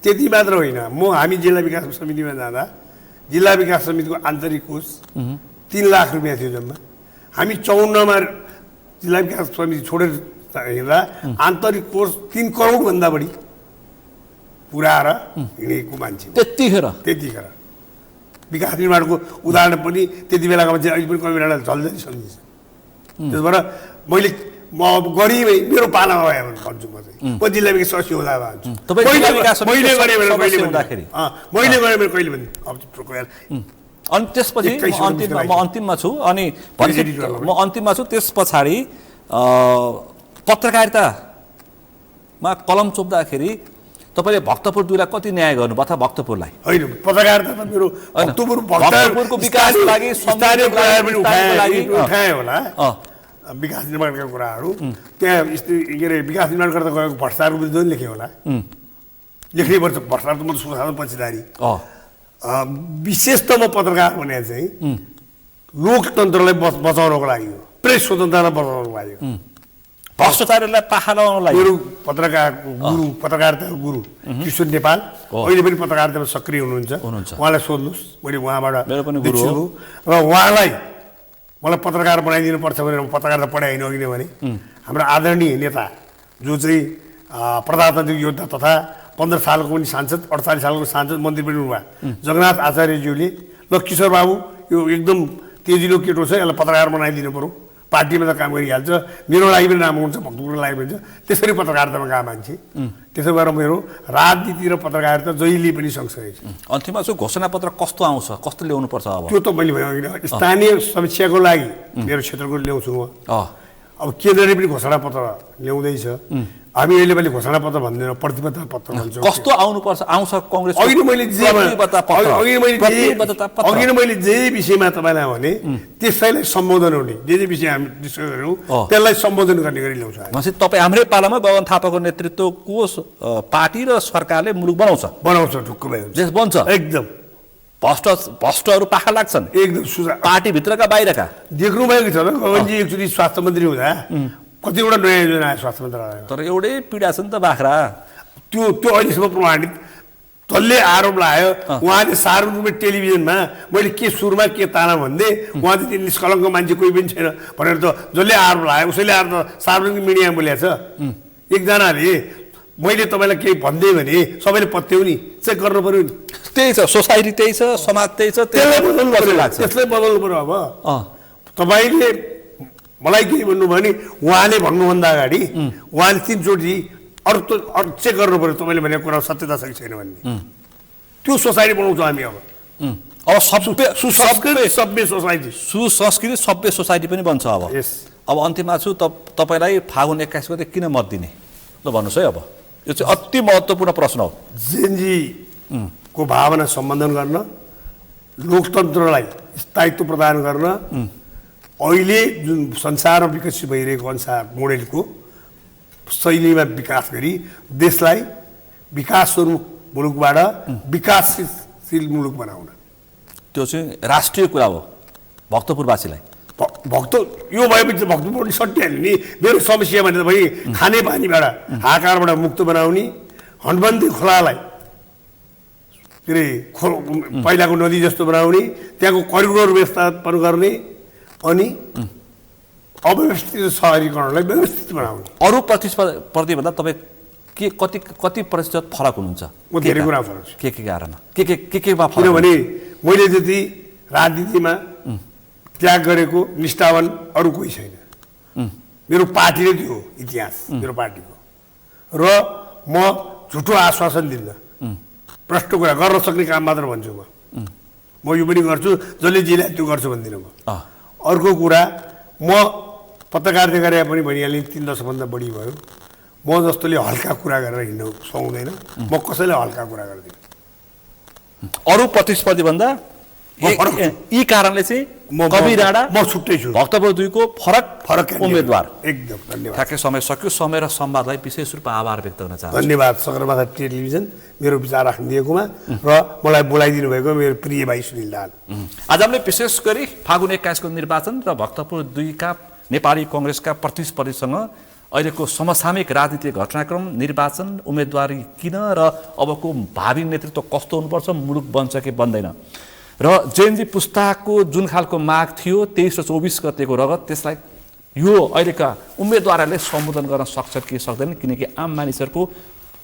त्यति मात्र होइन, हामी जिल्ला विकास समितिमा जाँदा जिल्ला विकास समितिको आन्तरिक कोष 3 लाख रुपियाँ थियो जम्मा। हामी 54मा जिल्ला विकास समिति छोडेर हिँड्दा आन्तरिक कोष 3 करोडभन्दा बढी पुऱ्याएर हिँडेको मान्छे
त्यतिखेर
विकास निर्माणको उदाहरण पनि त्यति बेलाको मान्छे अहिले पनि कवि राणाले झल्झै सम्झिन्छ। त्यसबाट मैले म गरिबै मेरो पालामा भयो भने भन्छु म चाहिँ म जिल्ला विकास सदस्य हुँदा भन्छु
तपाईँ जिल्ला विकास समिति
मैले गरेँ भने
सदस्य
कहिले
हुँदाखेरि?
मैले गरेँ भने कहिले भने अब गएर
अनि त्यसपछि म अन्तिममा छु अनि म अन्तिममा छु। त्यस पछाडि पत्रकारितामा कलम चोप्दाखेरि तपाईँले भक्तपुर 2 लाई कति न्याय गर्नुभयो अथवा भक्तपुरलाई?
होइन, पत्रकारिता त मेरो
भक्तपुरको विकासको लागि
स्थानीय कुराहरू पनि उठाए होला, विकास निर्माणका कुराहरू त्यहाँ के अरे विकास निर्माण गर्दा गएको भ्रष्टाचारको विरुद्ध पनि लेखेँ होला। लेख्नै पर्छ, भ्रष्टाचार त म सुसाधन पक्षधारी। विशेष त म पत्रकार भने चाहिँ लोकतन्त्रलाई बचाउनको लागि हो, प्रेस स्वतन्त्रतालाई बचाउनको लागि हो,
भ्रष्टाचारलाई पाखा लगाउनको लागि।
मेरो पत्रकारिताको गुरु किशोर नेपाल अहिले पनि पत्रकारितामा सक्रिय हुनुहुन्छ, उहाँलाई सोध्नुहोस्, मैले उहाँबाट र उहाँलाई मलाई पत्रकार बनाइदिनु पर्छ भनेर म पत्रकारिता पढाइनँ किनभने हाम्रो आदरणीय नेता जो चाहिँ प्रजातान्त्रिक योद्धा तथा 15 सालको पनि सांसद, 48 सालको सांसद, मन्त्री पनि हुनुभयो जगन्नाथ आचार्यज्यूले ल किशोर बाबु यो एकदम तेजिलो केटो छ, यसलाई पत्रकार बनाइदिनु पऱ्यो, पार्टीमा त काम गरिहाल्छ, मेरो लागि पनि राम्रो हुन्छ, भक्तपुरको लागि पनि हुन्छ। त्यसरी पत्रकारितामा गएको मान्छे। त्यसो भएर मेरो राजनीति र पत्रकारिता जहिले पनि सँगसँगै छ।
अन्तिममा चाहिँ घोषणापत्र कस्तो आउँछ, कस्तो ल्याउनुपर्छ? अब
त्यो त मैले भने स्थानीय समस्याको लागि मेरो क्षेत्रको ल्याउँछु म। अब केन्द्रले पनि घोषणापत्र ल्याउँदैछ, हामी अहिले पनि घोषणापत्र भन्दैनौँ, प्रतिबद्धता पत्र भन्छौँ।
कस्तो आउनुपर्छ? आउँछ कङ्ग्रेस
अघि मैले जे विषयमा तपाईँलाई भने त्यसैलाई सम्बोधन हुने, जे विषय हामी डिस्कस गऱ्यौँ त्यसलाई सम्बोधन गर्ने गरी ल्याउँछ।
भनेपछि तपाईँ हाम्रै पालामा गगन थापाको नेतृत्वको पार्टी र सरकारले मुलुक बनाउँछ
ढुक्क भयो
बन्छ
एकदम।
भ्रष्टहरू पाखा लाग्छन्
एकदम,
पार्टीभित्रका बाहिरका।
देख्नुभएको छ त गगनजी एकचोटि स्वास्थ्य मन्त्री हुँदा कतिवटा नयाँ योजना आयो स्वास्थ्य मन्त्रालयमा,
तर एउटै पीडा छ नि त बाख्रा।
त्यो अहिलेसम्म प्रमाणित। तल्ले आरोप लगायो, उहाँले सार्वजनिक टेलिभिजनमा मैले के सुरुमा के ताना भन्दै उहाँ चाहिँ निष्कलङ्क मान्छे कोही पनि छैन भनेर त जसले आरोप लगायो उसैले आएर त सार्वजनिक मिडियामा बोलेको छ। एकजनाले मैले तपाईँलाई केही भन्दै भने सबैले पत्याउने चेक गर्नु पऱ्यो नि।
त्यही छ, सोसाइटी त्यही छ, समाज त्यही छ,
त्यसलाई बदल्नु पऱ्यो। अब तपाईँले मलाई के भन्नु भने उहाँले भन्नुभन्दा अगाडि उहाँले 3 चोटि अरू चेक गर्नु पऱ्यो तपाईँले भनेको कुरा सत्यता छ कि छैन भन्ने। त्यो सोसाइटी बनाउँछौँ हामी।
अब
सभ्य सोसाइटी,
सुसंस्कृत सभ्य सोसाइटी पनि बन्छ। अब अन्तिममा छु, तपाईँलाई फागुन 21 गते किन मत दिने ल भन्नुहोस् है। अब यो चाहिँ अति महत्त्वपूर्ण प्रश्न हो।
जेनजीको भावना सम्बन्धन गर्न, लोकतन्त्रलाई स्थायित्व प्रदान गर्न, अहिले जुन संसारमा विकसित भइरहेको अनुसार मोडेलको शैलीमा विकास गरी देशलाई विकासस्वरूप मुलुकबाट विकासशील मुलुक बनाउन, त्यो
चाहिँ राष्ट्रिय कुरा हो भक्तपुरवासीलाई।
यो भएपछि भक्तपुर सट्याइहाल्यो नि। मेरो समस्या भने त भाइ खानेपानीबाट हाहाकारबाट मुक्त बनाउने, हडबन्दी खोलालाई के अरे पहिलाको नदी जस्तो बनाउने, त्यहाँको करिडोर व्यवस्थापन गर्ने अनि अव्यवस्थित सहरीकरणलाई व्यवस्थित बनाउने।
अरू प्रतिस्पर्धीभन्दा तपाईँ कति प्रतिशत फरक हुनुहुन्छ?
म धेरै कुरा फरक छु।
के कारणमा? केमा फरक?
किनभने मैले जति राजनीतिमा त्याग गरेको निष्ठावान अरू कोही छैन। मेरो पार्टीले त्यो इतिहास मेरो पार्टीको, र म झुटो आश्वासन दिन्न, प्रष्ट कुरा गर्न सक्ने काम मात्र भन्छु म यो पनि गर्छु, जसले जिल्ला त्यो गर्छु भन्दिनँ म। अर्को कुरा, म पत्रकारिता गरेर पनि भनिहालेँ 3 दशकभन्दा बढी भयो। म जस्तोले हल्का कुरा गरेर हिँड्नु सुहाउँदैन, म कसैलाई हल्का कुरा गर्दिनँ।
अरू प्रतिस्पर्धीभन्दा यी कारणले चाहिँ कवि राणा
म छुट्टै छु,
भक्तपुर 2 को फरक उम्मेदवार।
एकदम धन्यवाद।
ठ्याक्कै समय सक्यो। समय र संवादलाई विशेष रूपमा आभार व्यक्त गर्न चाहन्छु।
धन्यवाद सगरमाथा टेलिभिजन मेरो विचार राखिदिएकोमा र मलाई बोलाइदिनु भएको मेरो प्रिय भाइ सुनिल दाहाल।
आज हामीले विशेष गरी फागुन 21 को निर्वाचन र भक्तपुर 2 का नेपाली कङ्ग्रेसका प्रतिस्पर्धीसँग अहिलेको समसामयिक राजनीतिक घटनाक्रम, निर्वाचन, उम्मेदवारी किन र अबको भावी नेतृत्व कस्तो हुनुपर्छ, मुलुक बन्छ कि बन्दैन, र जेएनजी पुस्ताको जुन खालको माग थियो 23 र 24 गतेको रगत, त्यसलाई यो अहिलेका उम्मेदवारहरूले सम्बोधन गर्न सक्छ कि सक्दैन, किनकि आम मानिसहरूको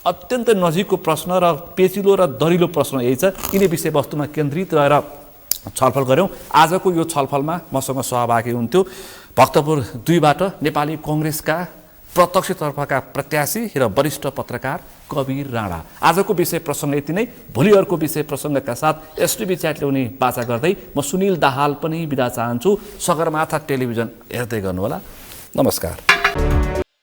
अत्यन्त नजिकको प्रश्न र पेचिलो र दरिलो प्रश्न यही छ। यिनै विषयवस्तुमा केन्द्रित रहेर छलफल गऱ्यौँ। आजको यो छलफलमा मसँग सहभागी हुन्थ्यो भक्तपुर 2बाट नेपाली कङ्ग्रेसका प्रत्यक्षतर्फका प्रत्याशी र वरिष्ठ पत्रकार कवीर राणा। आजको विषय प्रसङ्ग यति नै। भोलि अर्को विषय प्रसङ्गका साथ एसटिभी च्याट ल्याउने बाचा गर्दै म सुनिल दाहाल पनि बिदा चाहन्छु। सगरमाथा टेलिभिजन हेर्दै गर्नुहोला। नमस्कार।